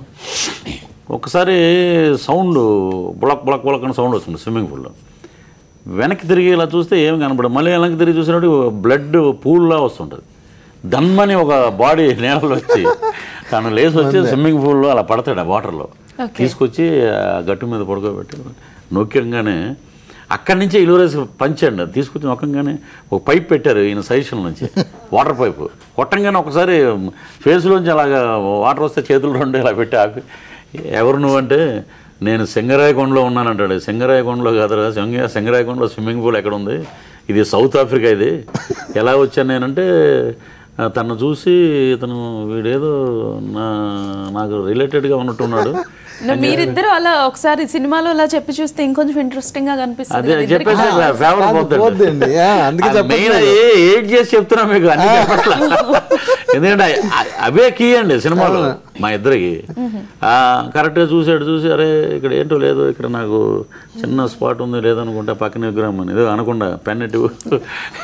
ఒకసారి సౌండ్ బులక్ బులక్ బులక్ అని సౌండ్ వస్తుంది స్విమ్మింగ్ పూల్లో. వెనక్కి తిరిగి ఇలా చూస్తే ఏమి కనపడదు. మళ్ళీ వెనక్కి తిరిగి చూసినట్టు బ్లడ్ పూల్లా వస్తుంటుంది. దన్మని ఒక బాడీ నీళ్ళలో వచ్చి తను లేచి వచ్చి స్విమ్మింగ్ పూల్లో అలా పడతాడు ఆ వాటర్లో. తీసుకొచ్చి గట్టు మీద పడుకోబెట్టి నొక్కంగానే అక్కడి నుంచి ఇలువరేసి పంచండి. తీసుకొచ్చి నొక్కంగానే ఒక పైప్ పెట్టారు ఈయన సజెషన్ నుంచి, వాటర్ పైపు. కొట్టంగానే ఒకసారి ఫేస్లోంచి అలాగా వాటర్ వస్తే చేతులు రెండు ఇలా పెట్టి ఆపి, ఎవరు నువ్వంటే నేను సింగరాయకొండలో ఉన్నానంటాడు. సింగరాయకొండలో కాదురా, సింగరాయకొండలో స్విమ్మింగ్ పూల్ ఎక్కడ ఉంది, ఇది సౌత్ ఆఫ్రికా, ఇది ఎలా వచ్చాను నేనంటే తను చూసి ఇతను వీడేదో నాకు రిలేటెడ్గా ఉన్నట్టున్నాడు. మీరిద్దరు అలా ఒకసారి సినిమాలో అలా చెప్పి చూస్తే ఇంకొంచెం ఇంట్రెస్టింగ్ గా కనిపిస్తుంది. ఏడ్ చేసి చెప్తున్నా మీకు అన్ని చెప్పట్లా, ఎందుకంటే అవే కీ అండి సినిమాలో మా ఇద్దరికి. కరెక్ట్గా చూసి అరే ఇక్కడ ఏంటో లేదు, ఇక్కడ నాకు చిన్న స్పాట్ ఉంది లేదనుకుంటా పక్కన విగ్రహం అని ఏదో అనకుండా పెన్నెట్టు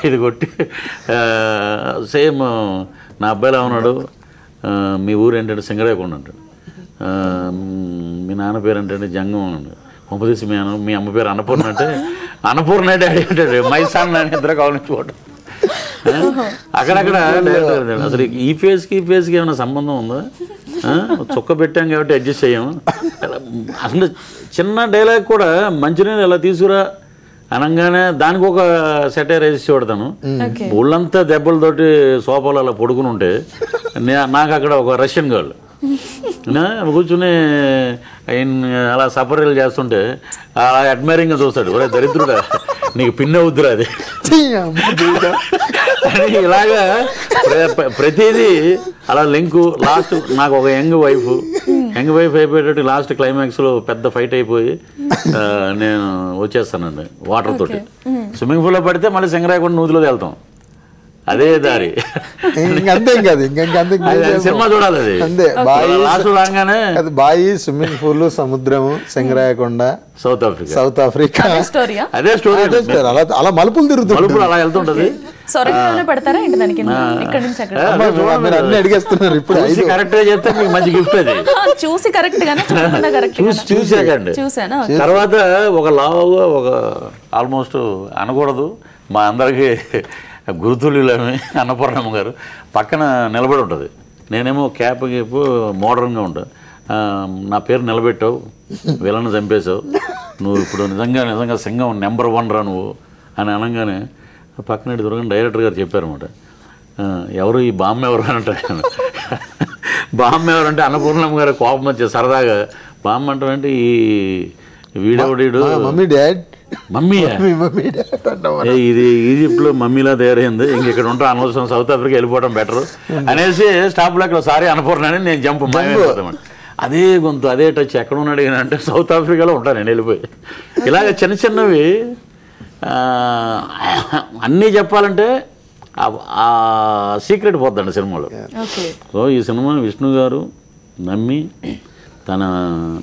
ఇది కొట్టి సేమ్ నా అబ్బాయిలా ఉన్నాడు. మీ ఊరు ఏంటంటే సింగరాయకొండ అంటాడు. మీ నాన్న పేరు అంటే జంగం అన్నాడు. కొంపదీసి మీ అమ్మ పేరు అన్నపూర్ణ అంటే అన్నపూర్ణ డాడీ అంటాడు. మైసాన్ నాన్న ఇద్దరు కావాలించుకోవడం అక్కడక్కడ డైరెక్టర్. అసలు ఈ ఫేస్కి ఏమైనా సంబంధం ఉందా? చుక్క పెట్టాం కాబట్టి అడ్జస్ట్ అయ్యాము. అసలు చిన్న డైలాగ్ కూడా మంచినీళ్ళు ఎలా తీసుకురా అనగానే దానికి ఒక సెటైర్ వేసి చూడతాను. ఒళ్ళంతా దెబ్బలతోటి సోఫాలు అలా పడుకుని ఉంటే నాకు అక్కడ ఒక రష్యన్ గర్ల్ కూర్చుని అలా సపరీలు చేస్తుంటే అలా అడ్మైరింగ్గా చూస్తాడు. ఒరే దరిద్రుడా నీకు పిన్ అవుద్దురా అది అని ఇలాగా ప్రతిదీ అలా లింకు. లాస్ట్ నాకు ఒక యంగ్ వైఫ్ అయిపోయేటట్టు లాస్ట్ క్లైమాక్స్లో పెద్ద ఫైట్ అయిపోయి నేను వచ్చేస్తానండి వాటర్ తోటి. స్విమ్మింగ్ పూల్లో పడితే మళ్ళీ సింగరాయకొండ నూతిలో వెళ్తాం, అదే దారి. సినిమా చూడాలి అది. అంతే లాస్ట్ రాగానే అది బాయి, స్విమ్మింగ్ పూల్, సముద్రము, సింగరాయకొండ, సౌత్ ఆఫ్రికా అదే స్టోరీ. అలా మలుపులు తిరుగుతుంది, అలా వెళ్తుంటది. పెడతారా ఏంటి దానికి? అన్ని అడిగేస్తున్నారు ఇప్పుడు. కరెక్ట్ గా చెప్తే మీకు మంచి గిఫ్ట్ అది. చూసి కరెక్ట్ గానే చూసాకండి. తర్వాత ఒక లావుగా ఒక ఆల్మోస్ట్ అనకూడదు మా అందరికి గురుతుల్యులేమి అన్నపూర్ణమ్మ గారు పక్కన నిలబడి ఉంటుంది. నేనేమో క్యాప్ మోడర్న్గా ఉంటా. నా పేరు నిలబెట్టావు, వీళ్ళని చంపేశావు, నువ్వు ఇప్పుడు నిజంగా సింగం నెంబర్ 1 రా నువ్వు అని అనగానే పక్కన దొరకని డైరెక్టర్ గారు చెప్పారన్నమాట. ఎవరు ఈ బామ్మ ఎవరు అని అంటారు. బామ్మ ఎవరంటే అన్నపూర్ణమ్మ గారు కోపం వచ్చే సరదాగా బామ్మ అంటే ఈ వీడెవడీడు మమ్మీ ఇది ఈజిప్ట్లో మమ్మీలా తయారైంది, ఇంక ఇక్కడ ఉంటా అనవసరం, సౌత్ ఆఫ్రికా వెళ్ళిపోవడం బెటర్ అనేసి స్టాప్ లెక్కలో సారీ అనపూర్ణని నేను జంప్ మాయమైపోతామని. అదే గొంతు అదే టచ్ ఎక్కడ ఉన్నాడు అంటే సౌత్ ఆఫ్రికాలో ఉంటాను నేను వెళ్ళిపోయి. ఇలాగ చిన్నవి అన్నీ చెప్పాలంటే ఆ సీక్రెట్ పోద్దండి సినిమాలో. సో ఈ సినిమా విష్ణు గారు నమ్మి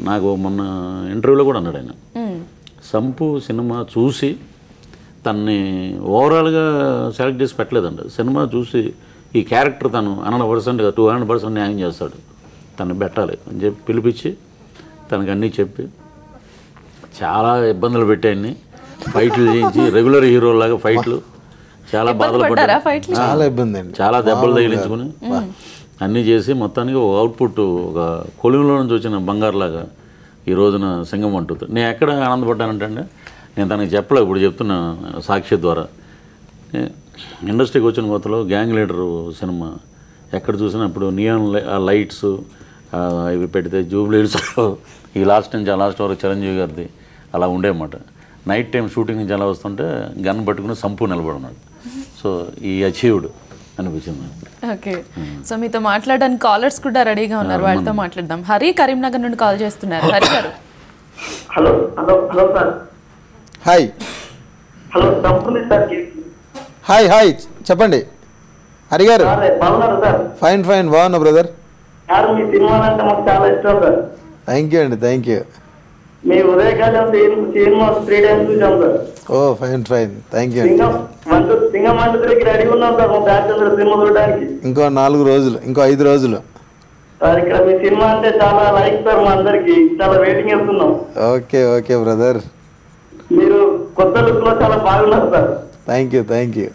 నాకు మొన్న ఇంటర్వ్యూలో కూడా అన్నాడు ఆయన, సంపు సినిమా చూసి తన్ని ఓవరాల్గా సెలెక్ట్ చేసి పెట్టలేదండి. సినిమా చూసి ఈ క్యారెక్టర్ తను 100%, 200% న్యాయం చేస్తాడు, తను పెట్టాలి అని చెప్పి పిలిపించి తనకు అన్నీ చెప్పి చాలా ఇబ్బందులు పెట్టాయన్ని, ఫైట్లు చేయించి రెగ్యులర్ హీరోలాగా ఫైట్లు చాలా బాధలు పడ్డారు, చాలా ఇబ్బంది అండి, చాలా దెబ్బలు తగిలించుకుని అన్నీ చేసి మొత్తానికి ఒక అవుట్పుట్ ఒక కొలువులో నుంచి వచ్చిన బంగారులాగా ఈ రోజున సింగం అంటుంది. నేను ఎక్కడ ఆనందపడ్డానంటే అండి, నేను తనకి చెప్పలే, ఇప్పుడు చెప్తున్నా సాక్షి ద్వారా. ఇండస్ట్రీకి వచ్చిన కొత్తలో గ్యాంగ్ లీడర్ సినిమా ఎక్కడ చూసినా ఇప్పుడు నియాన్ లైట్స్ ఇవి పెడితే జూబ్లీడ్స్ ఈ లాస్ట్ నుంచి ఆ లాస్ట్ వరకు చిరంజీవి గారిది అలా ఉండేమాట. నైట్ టైం షూటింగ్ నుంచి అలా వస్తుంటే గన్ పట్టుకుని సంపు నిలబడి ఉన్నాడు. సో ఈ అచీవ్డ్ అనిపించింది. ఓకే, సో మీతో మాట్లాడడానికి కాలర్స్ కూడా రెడీగా ఉన్నారు, వాళ్ళతో మాట్లాడదాం. హరి కరీంనగర్ నుండి కాల్ చేస్తున్నారు. Hari garu. Hello hello hello sir. Hi. Hello Sampoorna sir. Hi hi, చెప్పండి హరి గారు. బాగున్నారు సార్? ఫైన్ ఫైన్, బాగున్నా బ్రదర్. సార్ మీ సినిమాలు అంటే మాకు చాలా ఇష్టం సార్. థ్యాంక్ యూ అండి, థ్యాంక్ యూ. మీ ఉదయకాలం సినిమా 3 times చూసాం sir. Oh fine fine, thank you అండి. సింగం మండలికి రెడీ ఉన్నాం సార్ మా బ్యాచ్ సినిమా చూడడానికి. ఇంకో 4 రోజులు, ఇంకో 5 రోజులు. సార్ ఇక్కడ మీ సినిమా అంటే చాలా లైక్ సార్, మా అందరికి చాలా వెయిటింగ్ చేస్తున్నాం. Okay okay brother. మీరు కొత్త లుక్ లో చాలా బాగున్నారు sir. Thank you thank you.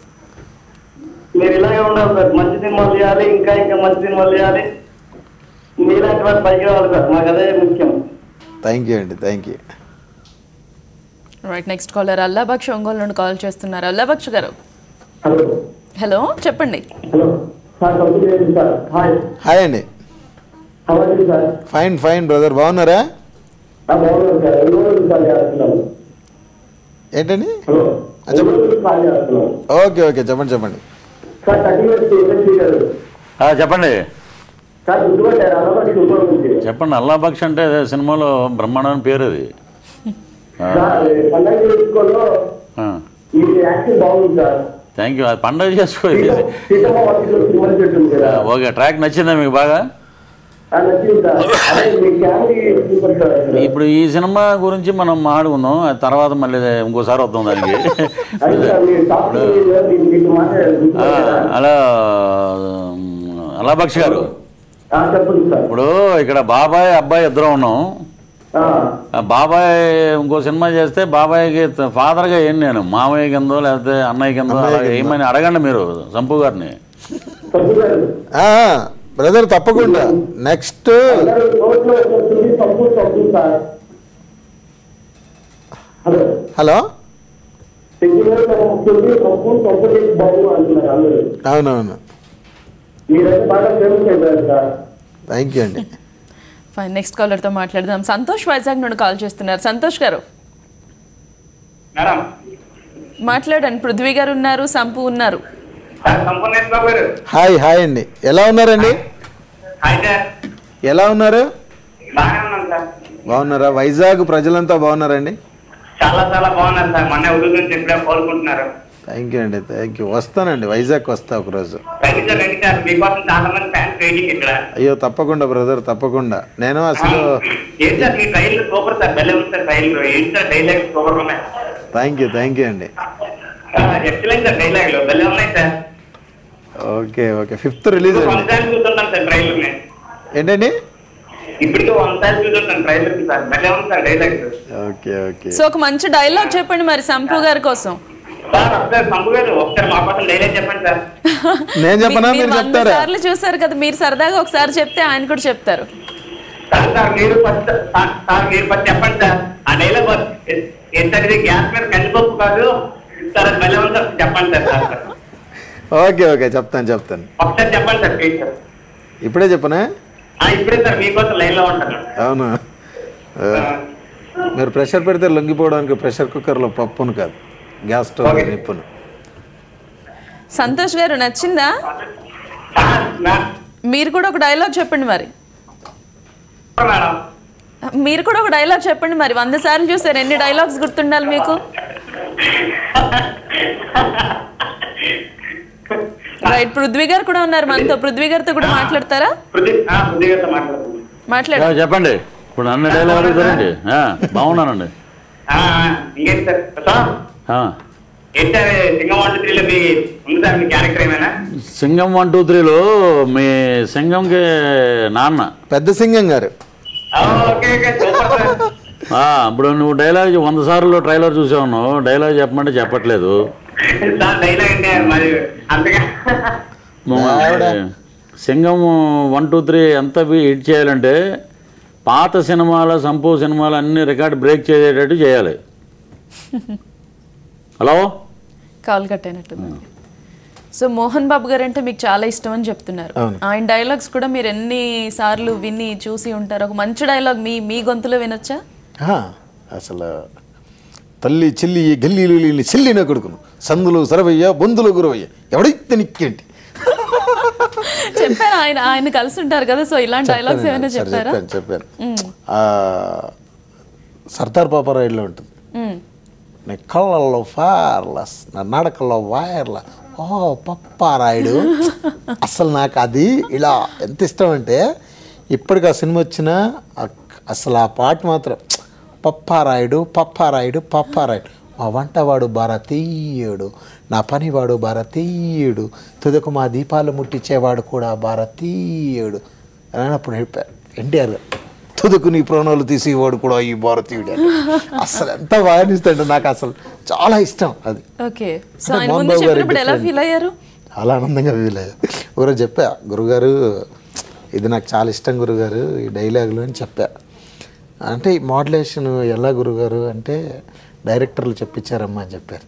మీరు ఇలాగే ఉండాలి సార్, మంచి సినిమాలు చేయాలి, ఇంకా ఇంకా మంచి సినిమాలు చేయాలి, మీలాంటి వాళ్ళు పైకి రావాలి సార్, మాకు అదే ముఖ్యం. థ్యాంక్ యూ అండి, thank you. Right, next caller Allabaksh Ongole నుండి కాల్ చేస్తున్నారు. అల్లాబక్ష్ గారు. హలో హలో, చెప్పండి. Hello sir. Sir hi. Hi అండి. సార్ ఫైన్ ఫైన్ బ్రదర్, బాగున్నారా? బాగున్నారు సార్. కాల్ చేస్తున్నాం. ఏంటండి? హలో చెప్పండి. కాల్ చేస్తున్నాం. ఓకే ఓకే, చెప్పండి చెప్పండి. సార్ 30 years గారు. చెప్పండి సార్ గుర్తుపట్టారు అల్లబక్ష్ ఒంగోలు నుంచి. చెప్పండి. అల్లాబక్ష్ అంటే సినిమాలో బ్రహ్మాండమైన పేరు అది. సార్ పండగ చేసుకోలో మీ యాక్షన్ బాగుంది సార్. Thank you. అది పండగ చేసుకో. సీతమ్మ వాకిట్లో సినిమా చెట్టుంది కదా. ఓకే, ట్రాక్ నచ్చిందా మీకు బాగా? నచ్చింది సార్. అదే మీ ఫ్యామిలీ సూపర్ సార్. ఇప్పుడు ఈ సినిమా గురించి మనం మాట్లాడుకుందాం, తర్వాత మళ్ళీ ఇంకోసారి వద్దాం దానికి. అలా అల్లాబక్ష్ గారు, ఇప్పుడు ఇక్కడ బాబాయ్ అబ్బాయి ఇద్దరు ఉన్నాం. బాబాయ్ ఇంకో సినిమా చేస్తే బాబాయ్కి ఫాదర్గా ఏం నేను మామయ్య కిందో లేకపోతే అన్నయ్య కిందో ఏమని అడగండి మీరు సంపు గారిని. బ్రదర్ తప్పకుండా. Next hello. అవునవును, థ్యాంక్ యూ అండి. ఫైన్, నెక్స్ట్ కాలర్ తో మాట్లాడదాం. సంతోష్ వైజాగ్ నుండి కాల్ చేస్తున్నారు. సంతోష్ గారు మాట్లాడండి. పృథ్వీ గారు ఉన్నారు, సంపు ఉన్నారు. హాయ్ హాయ్ అండి, ఎలా ఉన్నారండి? ఎలా ఉన్నారు? బాగున్నారా? వైజాగ్ ప్రజలంతా బాగున్నారండి? చాలా చాలా బాగున్నారు సార్. మొన్న ఉదయం నుంచి ఎప్పుడే కోరుకుంటున్నారు. థ్యాంక్ యూ అండి, థ్యాంక్ యూ. వస్తానండి, వైజాగ్ వస్తా ఒకరోజు. అయ్యో తప్పకుండా బ్రదర్, తప్పకుండా. నేను అసలు థ్యాంక్ యూ అండి. ఓకే ఓకే, 5th రిలీజ్ అండి. ఏంటండి? Okay okay. సో ఒక మంచి డైలాగ్ చెప్పండి మరి సంపు గారి కోసం. నేను చెప్పనా, మీరు చెప్తారా? సార్లు చూసారు కదా, మీరు సరదాగా ఒకసారి చెప్తే ఆయన కూడా చెప్తారు. చెప్పండి సార్ ఆ డైలాగ్. గ్యాస్ మీద కందిపప్పు కాదు చెప్పండి సార్. ఓకే ఓకే, చెప్తాను ఒకసారి చెప్పండి సార్ ప్లీజ్ సార్. ఇప్పుడే చెప్పనా? ఇప్పుడే సార్, మీకోసం లైన్ లో ఉంటాను. అవును, మీరు ప్రెషర్ పెడితే లొంగిపోవడానికి ప్రెషర్ కుక్కర్లో పప్పును కాదు, గ్యాస్ స్టవ్ నిప్పును. సంతోష్ గారు నచ్చిందా? మీరు కూడా ఒక డైలాగ్ చెప్పండి మరి. మీరు కూడా ఒక డైలాగ్ చెప్పండి మరి. 100 సార్లు చూసారు, ఎన్ని డైలాగ్స్ గుర్తుండాలి మీకు? రైట్, పృథ్వీ గారు కూడా ఉన్నారు మనతో. పృథ్వీ గారితో కూడా మాట్లాడతారా? మాట్లాడారు, చెప్పండి. ఇప్పుడు అన్న డైలాగ్ అడుగుతారండి. బాగున్నానండి. సింగం 1, 2, 3లో మీ సింగంకి నాన్న పెద్ద సింగం గారు. ఇప్పుడు నువ్వు డైలాగ్ 100 సార్లు ట్రైలర్ చూసావు, నువ్వు డైలాగ్ చెప్పమంటే చెప్పట్లేదు. సింగం 1, 2, 3 ఎంత హిట్ చేయాలంటే పాత సినిమాల సంపూ సినిమాలు అన్ని రికార్డ్ బ్రేక్ చేసేటట్టు చేయాలి. హలో, కాల్ కట్ అయినట్టుంది. సో మోహన్ బాబు గారు అంటే మీకు చాలా ఇష్టం అని చెప్తున్నారు. ఆయన డైలాగ్స్ కూడా మీరు ఎన్ని సార్లు విని చూసి ఉంటారు. ఒక మంచి డైలాగ్ మీ గొంతులో వినొచ్చా? అసలు తల్లి చెల్లి గల్లీలు చెల్లిన కొడుకును సందులు సరవయ్య బొందులు గురవయ్య ఎవడైతే నిక్కేంటి చెప్పారు ఆయన కలిసి ఉంటారు కదా, సో ఇలాంటి డైలాగ్స్ ఏమైనా చెప్పారా? చెప్పాను. సర్దార్ పాపారాయుడులో ఉంటుంది, నీ కళ్ళల్లో ఫైర్లెస్, నా నడకల్లో వైర్లెస్, ఓ పప్పారాయుడు. అసలు నాకు అది ఇలా ఎంత ఇష్టం అంటే, ఇప్పటికి ఆ సినిమా వచ్చినా అసలు ఆ పాట మాత్రం పప్పారాయుడు పప్పారాయుడు పప్పారాయుడు, మా వంటవాడు భారతీయుడు, నా పనివాడు భారతీయుడు, తుదకు మా దీపాలు ముట్టించేవాడు కూడా భారతీయుడు అని అప్పుడు చెప్పారు ఎన్టీఆర్ గారు. తుదకు నీ ప్రాణాలు తీసేవాడు కూడా ఈ భారతీయుడు అని. అసలు ఎంత బాగా అనిపిస్తుంది, నాకు అసలు చాలా ఇష్టం అది. ఓకే, సో ఆయన ముందు చెప్పినప్పుడు ఎలా ఫీల్ అయ్యారు? చాలా ఆనందంగా ఫీల్ అయ్యారు. ఒకరోజు చెప్పా, గురుగారు ఇది నాకు చాలా ఇష్టం గురుగారు ఈ డైలాగులు అని చెప్పా. అంటే ఈ మోడ్యులేషన్ ఎలా గురుగారు అంటే డైరెక్టర్లు చెప్పించారమ్మా అని చెప్పారు.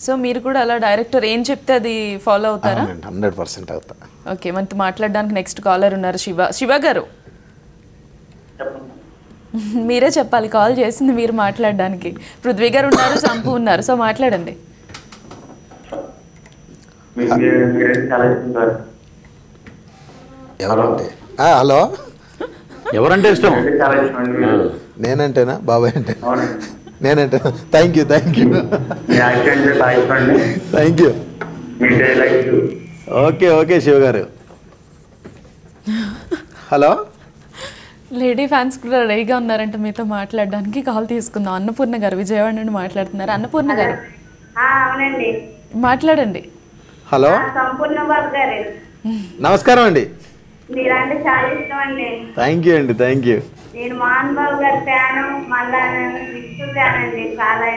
సో మీరు కూడా అలా డైరెక్టర్ ఏం చెప్తే అది ఫాలో అవుతారా? 100% అవుతా. ఓకే, మనతో మాట్లాడడానికి నెక్స్ట్ కాలర్ ఉన్నారు, శివ గారు. మీరే చెప్పాలి, కాల్ చేసింది మీరు మాట్లాడడానికి. పృథ్వీ గారు ఉన్నారు, సంపు ఉన్నారు, సో మాట్లాడండి. ఎవరంటే హలో, ఎవరంటే ఇష్టం? నేనంటేనా బాబాయ్ అంటే? నేనంటే thank you thank you. Okay okay Shiva garu. Hello, lady fans కూడా రెడీగా ఉన్నారంటే మీతో మాట్లాడడానికి. కాల్ తీసుకుందాం. అన్నపూర్ణ గారు విజయవాడ నుండి మాట్లాడుతున్నారు. అన్నపూర్ణ గారు అవునండి, మాట్లాడండి. హలో, సంపూర్ణ బాబు గారు నమస్కారం అండి. మీరంటే చాలా ఇష్టం అండి. థ్యాంక్ యూ అండి, థ్యాంక్ యూ. నేను మోహన్ బాబు గారి ఫ్యాను, మళ్ళా విష్ణు ఫ్యాన్ అండి చాలా.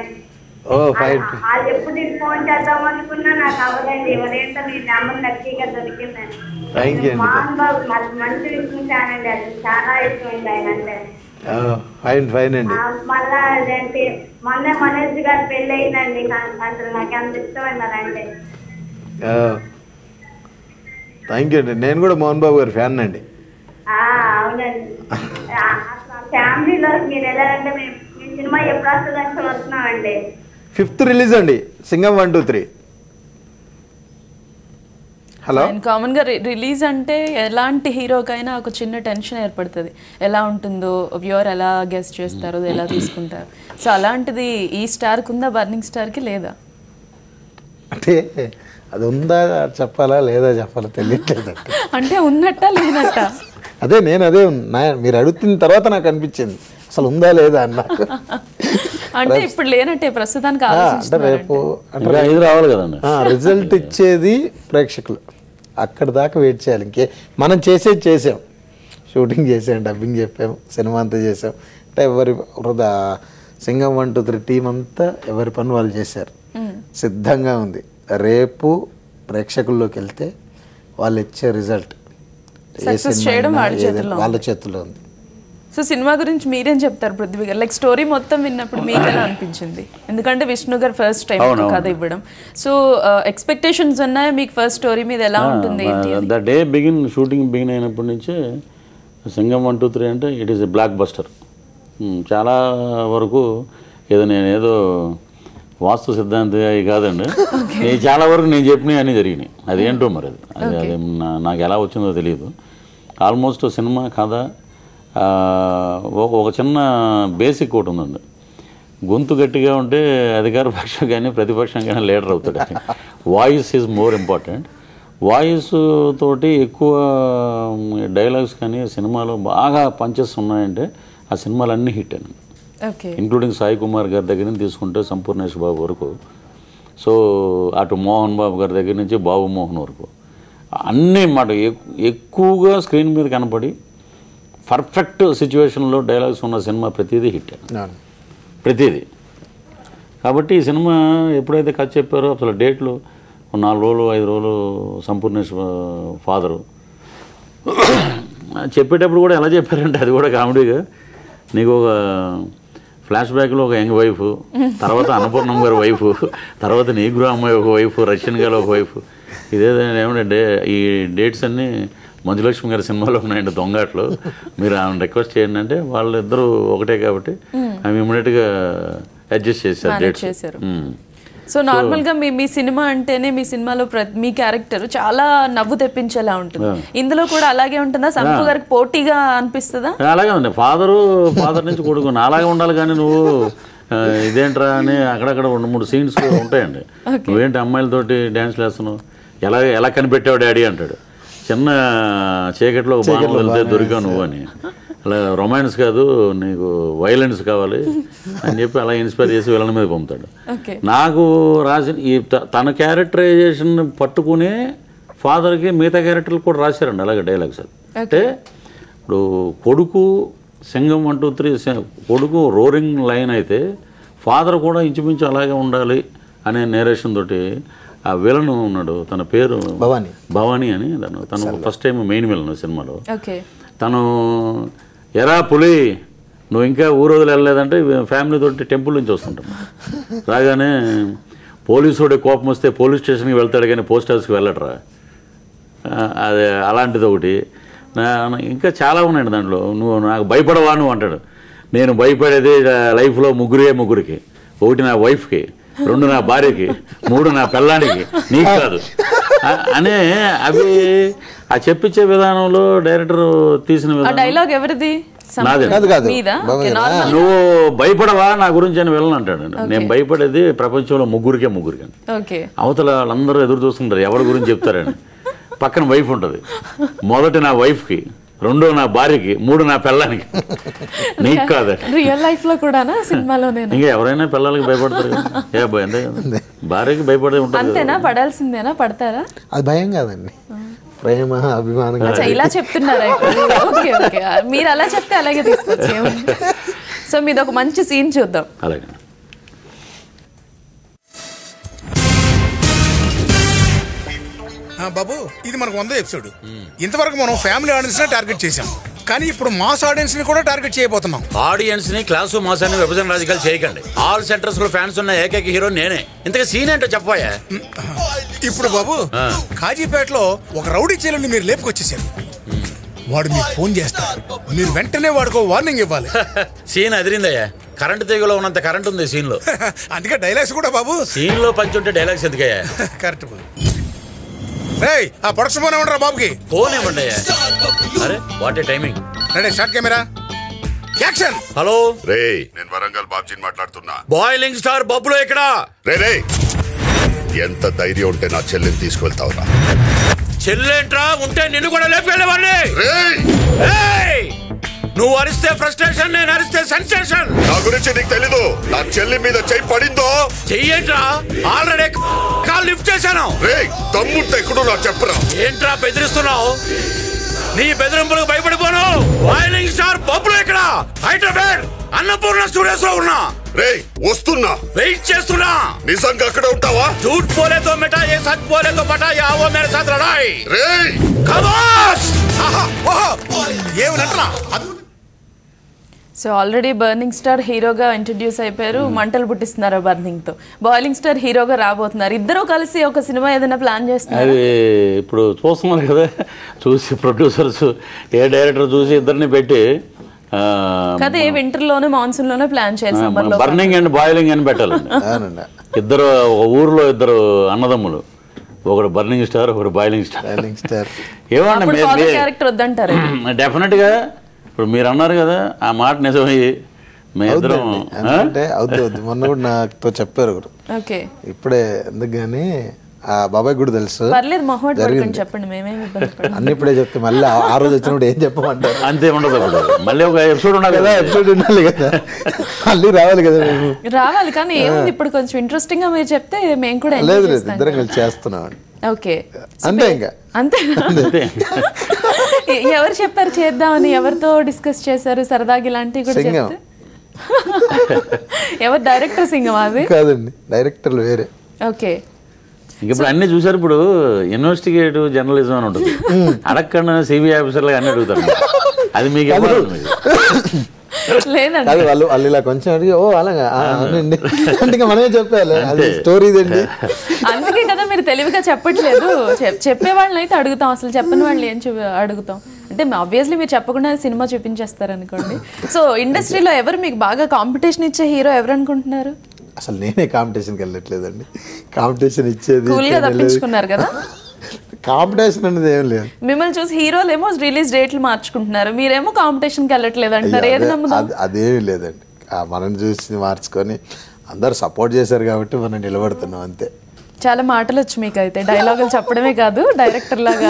ఓ ఫైన్. వాళ్ళు ఎప్పుడు నేను ఫోన్ చేద్దాం అనుకున్నా నాకు అవ్వదండి. ఎవరేంటో మీ నెంబర్ లక్కీగా దొరికిందండి. థ్యాంక్ యూ అండి. మోహన్ బాబు మంచి విష్ణు ఫ్యాన్ అండి, అది చాలా ఇష్టం అండి ఆయన అంటే. ఫైన్ ఫైన్ అండి. మళ్ళా అదేంటి మొన్న మనోజ్ గారు పెళ్ళి అయిందండి, అసలు నాకు ఎంత ఇష్టం అన్నారంటే. థ్యాంక్ యూ అండి. నేను కూడా మోహన్ బాబు గారి ఫ్యాన్ అండి. అవునండి. ఫ్యామిలీలో మీరు ఎలా అంటే మేము సినిమా ఎప్పుడు వస్తుందని వస్తున్నామండి. 5th రిలీజ్ అండి సింగం 1, 2, 3. హలో, కామన్ గా రిలీజ్ అంటే ఎలాంటి హీరోకైనా ఒక చిన్న టెన్షన్ ఏర్పడుతుంది, ఎలా ఉంటుందో, వ్యూవర్ ఎలా గెస్ట్ చేస్తారో, ఎలా తీసుకుంటారు. సో అలాంటిది ఈ స్టార్కి ఉందా, బర్నింగ్ స్టార్కి లేదా? అంటే అది ఉందా చెప్పాలా లేదా చెప్పాలా తెలియట్లేదు. అంటే ఉన్నట్ట లేనట్ట? అదే మీరు అడుగుతున్న తర్వాత నాకు అనిపించింది అసలు ఉందా లేదా అన్న. అంటే ఇప్పుడు లేనట్టే ప్రస్తుతానికి. అంటే రేపు రావాలి కదండి రిజల్ట్ ఇచ్చేది ప్రేక్షకులు, అక్కడ దాకా వెయిట్ చేయాలి. ఇంకే మనం చేసాం, షూటింగ్ చేసాం, డబ్బింగ్ చెప్పాం, సినిమా అంతా చేసాం. అంటే ఎవరి సింగం 1, 2, 3 టీం అంతా ఎవరి పని వాళ్ళు చేశారు, సిద్ధంగా ఉంది. రేపు ప్రేక్షకుల్లోకి వెళ్తే వాళ్ళు ఇచ్చే రిజల్ట్ వాళ్ళ చేతుల్లో ఉంది. సో సినిమా గురించి మీరేం చెప్తారు పృథ్వీ గారు? లైక్ స్టోరీ మొత్తం విన్నప్పుడు మీకు ఎలా అనిపించింది? ఎందుకంటే విష్ణు గారు ఫస్ట్ టైం కథ ఇవ్వడం, సో ఎక్స్పెక్టేషన్స్ ఉన్నాయా మీకు ఫస్ట్ స్టోరీ మీద? ఎలా ఉంటుంది? ద డే షూటింగ్ బిగిన్ అయినప్పటి నుంచే సింగం 1, 2, 3 అంటే it is a block buster. చాలా వరకు నేనేదో వాస్తు సిద్ధాంతి కాదండి, చాలా వరకు నేను చెప్పినవి అన్నీ జరిగినాయి. అదేంటో మరి అది నాకు ఎలా వచ్చిందో తెలియదు. ఆల్మోస్ట్ సినిమా కథ ఒక చిన్న బేసిక్ ఒకటి ఉందండి. గొంతు గట్టిగా ఉంటే అధికార పక్షం కానీ ప్రతిపక్షం కానీ లీడర్ అవుతాడు. Voice is more important. Voice తోటి ఎక్కువ డైలాగ్స్ కానీ సినిమాలో బాగా పంచెస్ ఉన్నాయంటే ఆ సినిమాలన్నీ హిట్ అండి. ఇంక్లూడింగ్ సాయి కుమార్ గారి దగ్గర నుంచి తీసుకుంటే సంపూర్ణేష్ బాబు వరకు, సో అటు మోహన్ బాబు గారి దగ్గర నుంచి బాబు మోహన్ వరకు అన్నీ మాట ఎక్కువగా స్క్రీన్ మీద కనపడి పర్ఫెక్ట్ సిచ్యువేషన్లో డైలాగ్స్ ఉన్న సినిమా ప్రతిదీ హిట్, ప్రతిదీ. కాబట్టి ఈ సినిమా ఎప్పుడైతే కథ చెప్పారో అసలు డేట్లు 4 రోజులు 5 రోజులు సంపూర్ణేష్ ఫాదరు చెప్పేటప్పుడు కూడా ఎలా చెప్పారంటే అది కూడా కామెడీగా, నీకు ఒక ఫ్లాష్ బ్యాక్లో ఒక యంగ్ వైఫ్, తర్వాత అన్నపూర్ణమ్మ గారి వైఫ్, తర్వాత నీగ్రో అమ్మాయి ఒక వైఫ్, రష్యన్ గారు ఒక వైఫ్. ఇదేదో ఏమంటే ఈ డేట్స్ అన్నీ మంజులక్ష్మి గారి సినిమాలో ఉన్నాయండి దొంగాట్లు, మీరు ఆమెను రిక్వెస్ట్ చేయండి అంటే వాళ్ళిద్దరూ ఒకటే కాబట్టి ఆమె ఇమ్మీడియట్గా అడ్జస్ట్ చేశారు డేట్స్. సో నార్మల్ గా మీ సినిమా అంటేనే మీ సినిమాలో మీ క్యారెక్టర్ చాలా నవ్వు తెప్పించేలా ఉంటుంది. ఇందులో కూడా అలాగే ఉంటుందా? సంపు గారికి పోటీగా అనిపిస్తుందా? అలాగే ఉంది. ఫాదర్ నుంచి కొడుకు అలాగే ఉండాలి, కానీ నువ్వు ఇదేంట్రా అని అక్కడక్కడ 2-3 సీన్స్ ఉంటాయండి. నువ్వేంటి అమ్మాయిలతోటి డ్యాన్స్లు వేస్తున్నావు, ఎలా కనిపెట్టావు డాడీ అంటాడు. చిన్న చీకట్లో బాగా వెళ్తే దొరికావు నువ్వు అని. అలా రొమాన్స్ కాదు, నీకు వైలెన్స్ కావాలి అని చెప్పి అలా ఇన్స్పైర్ చేసి వీళ్ళ మీద పంపుతాడు. నాకు రాసిన ఈ తన క్యారెక్టరైజేషన్ పట్టుకునే ఫాదర్కి మిగతా క్యారెక్టర్లు కూడా రాశారండి అలాగే డైలాగ్స్. అంటే ఇప్పుడు కొడుకు సింగం 1 2 3 కొడుకు రోరింగ్ లైన్ అయితే ఫాదర్ కూడా ఇంచుమించు అలాగే ఉండాలి అనే నేరేషన్ తోటి ఆ విలన్ ఉన్నాడు, తన పేరు భవానీ అని. తను ఫస్ట్ టైం మెయిన్ విలన్ సినిమాలో. తను ఎరా పులి నువ్వు ఇంకా ఊరోజులు వెళ్ళలేదంటే ఫ్యామిలీ తోటి టెంపుల్ నుంచి వస్తుంటాం. రాగానే పోలీసుడి కోపం వస్తే పోలీస్ స్టేషన్కి వెళ్తాడు కానీ పోస్ట్ ఆఫీస్కి వెళ్ళటరా, అదే అలాంటిది ఒకటి. ఇంకా చాలా ఉన్నాయండి దాంట్లో. నువ్వు నాకు భయపడవా నువ్వు అంటాడు. నేను భయపడేది లైఫ్లో ముగ్గురికి. 1 నా వైఫ్కి, 2 నా భార్యకి, 3 నా పెళ్ళానికి, నీకు కాదు అనే అవి ఆ చెప్పించే విధానంలో డైరెక్టర్ తీసిన డైలాగ్ ఎవరిది? నువ్వు భయపడవా నా గురించి అని వెళ్ళను అంటాడు. నేను భయపడేది ప్రపంచంలో ముగ్గురికి. అవతల వాళ్ళందరూ ఎదురు చూస్తుంటారు ఎవరి గురించి చెప్తారని. పక్కన వైఫ్ ఉంటుంది. 1 నా వైఫ్కి, 2 నా భార్యకి, 3 నా పెళ్ళానికి, నీకు కాదు. రియల్ లైఫ్ లో కూడా సినిమాలోనే ఇంకా ఎవరైనా పిల్లలకి భయపడతారు. భార్యకి భయపడే ఉంటుంది. అంతేనా? పడాల్సిందేనా? పడతారా? అది భయం కాదండి, ప్రేమ అభిమానం. ఇలా చెప్తున్నారా? ఓకే ఓకే, మీరు అలా చెప్తే అలాగే తీసుకొచ్చి. సో మీది ఒక మంచి సీన్ చూద్దాం. అలాగే. బాబు ఇది మనకు 100వ ఎపిసోడ్. ఇంతవరకు మనం ఫ్యామిలీ ఆడియన్స్ ని టార్గెట్ చేసాం, కానీ ఇప్పుడు మాస్ ఆడియన్స్ ని కూడా టార్గెట్ చేయబోతున్నాం. ఆడియన్స్ ని క్లాసు మాస్ అని విభజన రాజకీయాలు చేయకండి. ఆల్ సెంటర్స్ లో ఫ్యాన్స్ ఉన్న ఏకైక హీరో నేనే. ఇంతగా సీన్ ఏంటో చెప్పాయా? ఇప్పుడు బాబు కాజీపేటలో ఒక రౌడీ చీలని మీరు లేపుకొచ్చేసారు. వాడు మీకు ఫోన్ చేస్తాడు, మీరు వెంటనే వాడికో వార్నింగ్ ఇవ్వాలి. సీన్ అదిరిందయ్యా. కరెంట్ తీగలో ఉన్నంత కరెంట్ ఉంది సీన్ లో. అందుకే డైలాగ్స్ కూడా బాబు సీన్ లో పంచి ఉంటే డైలాగ్స్ ఎందుకయ్యా? కరెక్ట్. ఆ ప్రొడక్షన్ ఫోన్ ఇవ్వండి రా బాబుకి. ఫోన్ ఇవ్వండి. అరే what a timing. Ready, start camera, action. Hello రే, నేను వరంగల్ బాబ్జీని మాట్లాడుతున్నా. బాయిలింగ్ స్టార్ బబ్బులో ఇక్కడ. రే ఎంత ధైర్యం ఉంటే నా చెల్లిని తీసుకెళ్తావురా? చెల్లెంట్రా ఉంటే నిన్ను కూడా లేపుకెళ్ళేవాడిని. నువ్వు అరిస్తే ఫ్రస్ట్రేషన్, నేను అరిస్తే సెన్సేషన్. నా గురించి నీకు తెలీదు. నా చెల్లి మీద చెయ్యి పడిందో చెయ్యేంట్రా? ఆల్రెడీ కాల్ లిఫ్ట్ చేశాను. రే తమ్ముంటే ఎక్కడో నాకు చెప్పరా. ఏంట్రా బెదిరిస్తున్నావు? నీ బెదిరింపులకు భయపడిపోను. బాయిలింగ్ స్టార్ బబ్బులు ఇక్కడ హైదరాబాద్ అన్నపూర్ణ స్టూడియోస్ లో ఉన్నా. రే వస్తున్నా, వెయిట్ చేస్తున్నా. నిజంగా అక్కడ ఉంటావా? झूठ बोले तो मिटा, ये सच बोले तो पटा, या वो मेरे साथ लड़ाई. రే खमोश. ఏమనంటరా? సో ఆల్రెడీ బర్నింగ్ స్టార్ హీరోగా ఇంట్రడ్యూస్ అయిపోయారు. మంటలు పుట్టిస్తున్నారు బర్నింగ్ తో. బాయిలింగ్ స్టార్ హీరోగా రాబోతున్నారు. ఇద్దరు కలిసి ఒక సినిమా ఏదైనా ప్లాన్ చేస్తున్నారు? అది ఇప్పుడు చూస్తున్నారు కదా, చూసి ప్రొడ్యూసర్స్ ఏ డైరెక్టర్ చూసి ఇద్దరిని పెట్టి కదా వింటర్ లోనే మాన్సూన్ లోనే ప్లాన్ చేయాలి. బర్నింగ్ అండ్ బాయిలింగ్ అని పెట్టాలండి. ఇద్దరు ఊర్లో ఇద్దరు అన్నదమ్ములు, ఒకడు బర్నింగ్ స్టార్, ఒకడు బాయిలింగ్ స్టార్. ఏమండి క్యారెక్టర్ వద్దంటారు? డెఫినెట్ గా ఇప్పుడు మీరు అన్నారు కదా, ఆ మాట నిజమయ్యి మేమిద్దరం అవుతుంది. మొన్న కూడా నాతో చెప్పారు ఇప్పుడే, ఎందుకు కానీ ఆ బాబాయ్ కూడా తెలుసు. అన్ని ఇప్పుడే చెప్తే మళ్ళీ ఆ రోజు వచ్చినప్పుడు ఏం చెప్పమంటారు? అంతే ఉండదు. అప్పుడు మళ్ళీ ఒక ఎపిసోడ్ ఉండాలి కదా, ఎపిసోడ్ ఉండాలి కదా, మళ్ళీ రావాలి కదా. రావాలి, కానీ ఏముంది ఇప్పుడు కొంచెం ఇంట్రెస్టింగ్ గా మీరు చెప్తే మేము కూడా. లేదు ఇద్దరం కలిసి చేస్తున్నాం. ఓకే అంతే, ఇంకా అంతే. ఎవరు చెప్పారు చేద్దామని? ఎవరితో డిస్కస్ చేశారు సరదాగా ఇలాంటివి కూడా చెప్తే? ఎవరు డైరెక్టర్? సింగం అది కాదండి, డైరెక్టర్లు వేరే. ఓకే, ఇప్పుడు అన్ని చూసారు. ఇప్పుడు ఇన్వెస్టిగేటివ్ జర్నలిజం అని ఉంటుంది. అడగకుండా సిబిఐ ఆఫీసర్లు అన్నీ అడుగుతారు. అది మీకు లేదండి. వాళ్ళు ఇలా కొంచెం అడిగి ఓ అలాగా అవునండి అంటే మనమే చెప్పాలి అది స్టోరీ ఇదండి. అందుకే కదా మీరు తెలివిగా చెప్పట్లేదు. చెప్పే వాళ్ళని అయితే అడుగుతాం, అసలు చెప్పని వాళ్ళని ఏం అడుగుతాం? అంటే ఆబ్వియస్లీ మీరు చెప్పకుండా సినిమా చూపించేస్తారు అనుకోండి. సో ఇండస్ట్రీలో ఎవరు మీకు బాగా కాంపిటీషన్ ఇచ్చే హీరో ఎవరు అనుకుంటున్నారు? అసలు నేనే కాంపిటీషన్కి వెళ్ళట్లేదండి. కాంపిటీషన్ ఇచ్చేది కూల్గా తప్పించుకున్నారు కదా. కాంపిటీషన్ అనేది ఏం లేదు. మిమ్మల్ని చూసి హీరోలు ఏమో రిలీజ్ డేట్లు మార్చుకుంటున్నారు, మీరేమో కాంపిటీషన్కి వెళ్ళట్లేదు అంటారు. ఏది నమ్ముదాం? అదేమీ లేదండి. మనం చూసి మార్చుకొని అందరు సపోర్ట్ చేశారు కాబట్టి మనం నిలబడుతున్నాం అంతే. చాలా మాటలు వచ్చు మీకు అయితే, డైలాగులు చెప్పడమే కాదు డైరెక్టర్ లాగా.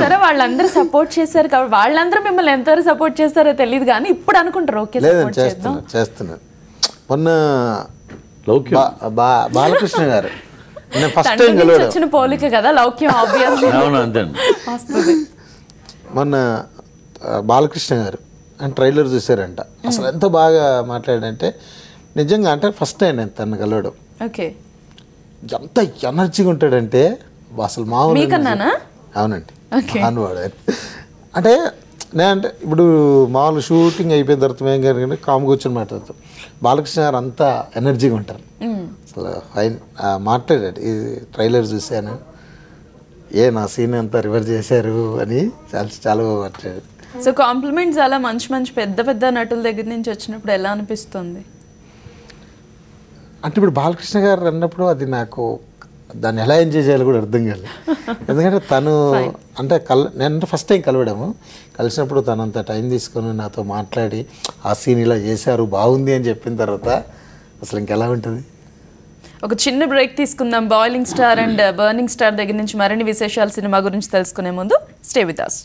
సరే వాళ్ళందరూ సపోర్ట్ చేశారు కాబట్టి వాళ్ళందరూ మిమ్మల్ని ఎంతవరకు సపోర్ట్ చేస్తారో తెలియదు కానీ ఇప్పుడు అనుకుంటారు ఓకే చేస్తున్నారు. మొన్న బాలకృష్ణ గారు ఫస్ట్ టైం వచ్చిన పోలిక కదా లౌక్యం ఆబ్వియస్లీ. మొన్న బాలకృష్ణ గారు అని ట్రైలర్ చూసారంట. అసలు ఎంత బాగా మాట్లాడంటే నిజంగా అంటే ఫస్ట్ టైం నేను తను కలవడం. ఓకే, ఎంత ఎనర్జీగా ఉంటాడంటే అసలు మామూలు. అవునండి, అనువాడు. అంటే నేనంటే ఇప్పుడు మామూలు షూటింగ్ అయిపోయిన తర్వాత మేము కానీ కామ్ కూర్చొని మాట్లాడతాం. బాలకృష్ణ గారు అంతా ఎనర్జీగా ఉంటారు. అసలు ఫైన్ మాట్లాడాడు. ఈ ట్రైలర్ చూశాను, నా సీన్ అంతా రివర్ చేశారు అని చాలా బాగా మాట్లాడాడు. సో కాంప్లిమెంట్స్ అలా మంచి మంచి పెద్ద పెద్ద నటుల దగ్గర నుంచి వచ్చినప్పుడు ఎలా అనిపిస్తుంది? అంటే ఇప్పుడు బాలకృష్ణ గారు అన్నప్పుడు అది నాకు దాన్ని ఎలా ఎంజాయ్ చేయాలో కూడా అర్థం కాలేదు. ఎందుకంటే తను అంటే నేను ఫస్ట్ టైం కలవడము, కలిసినప్పుడు తనంత టైం తీసుకొని నాతో మాట్లాడి ఆ సీన్ ఇలా చేశారు బాగుంది అని చెప్పిన తర్వాత అసలు ఇంకెలా ఉంటుంది. ఒక చిన్న బ్రేక్ తీసుకుందాం. Boiling star and burning star దగ్గర నుంచి మరిన్ని విశేషాలు సినిమా గురించి తెలుసుకునే ముందు స్టే విత్ us.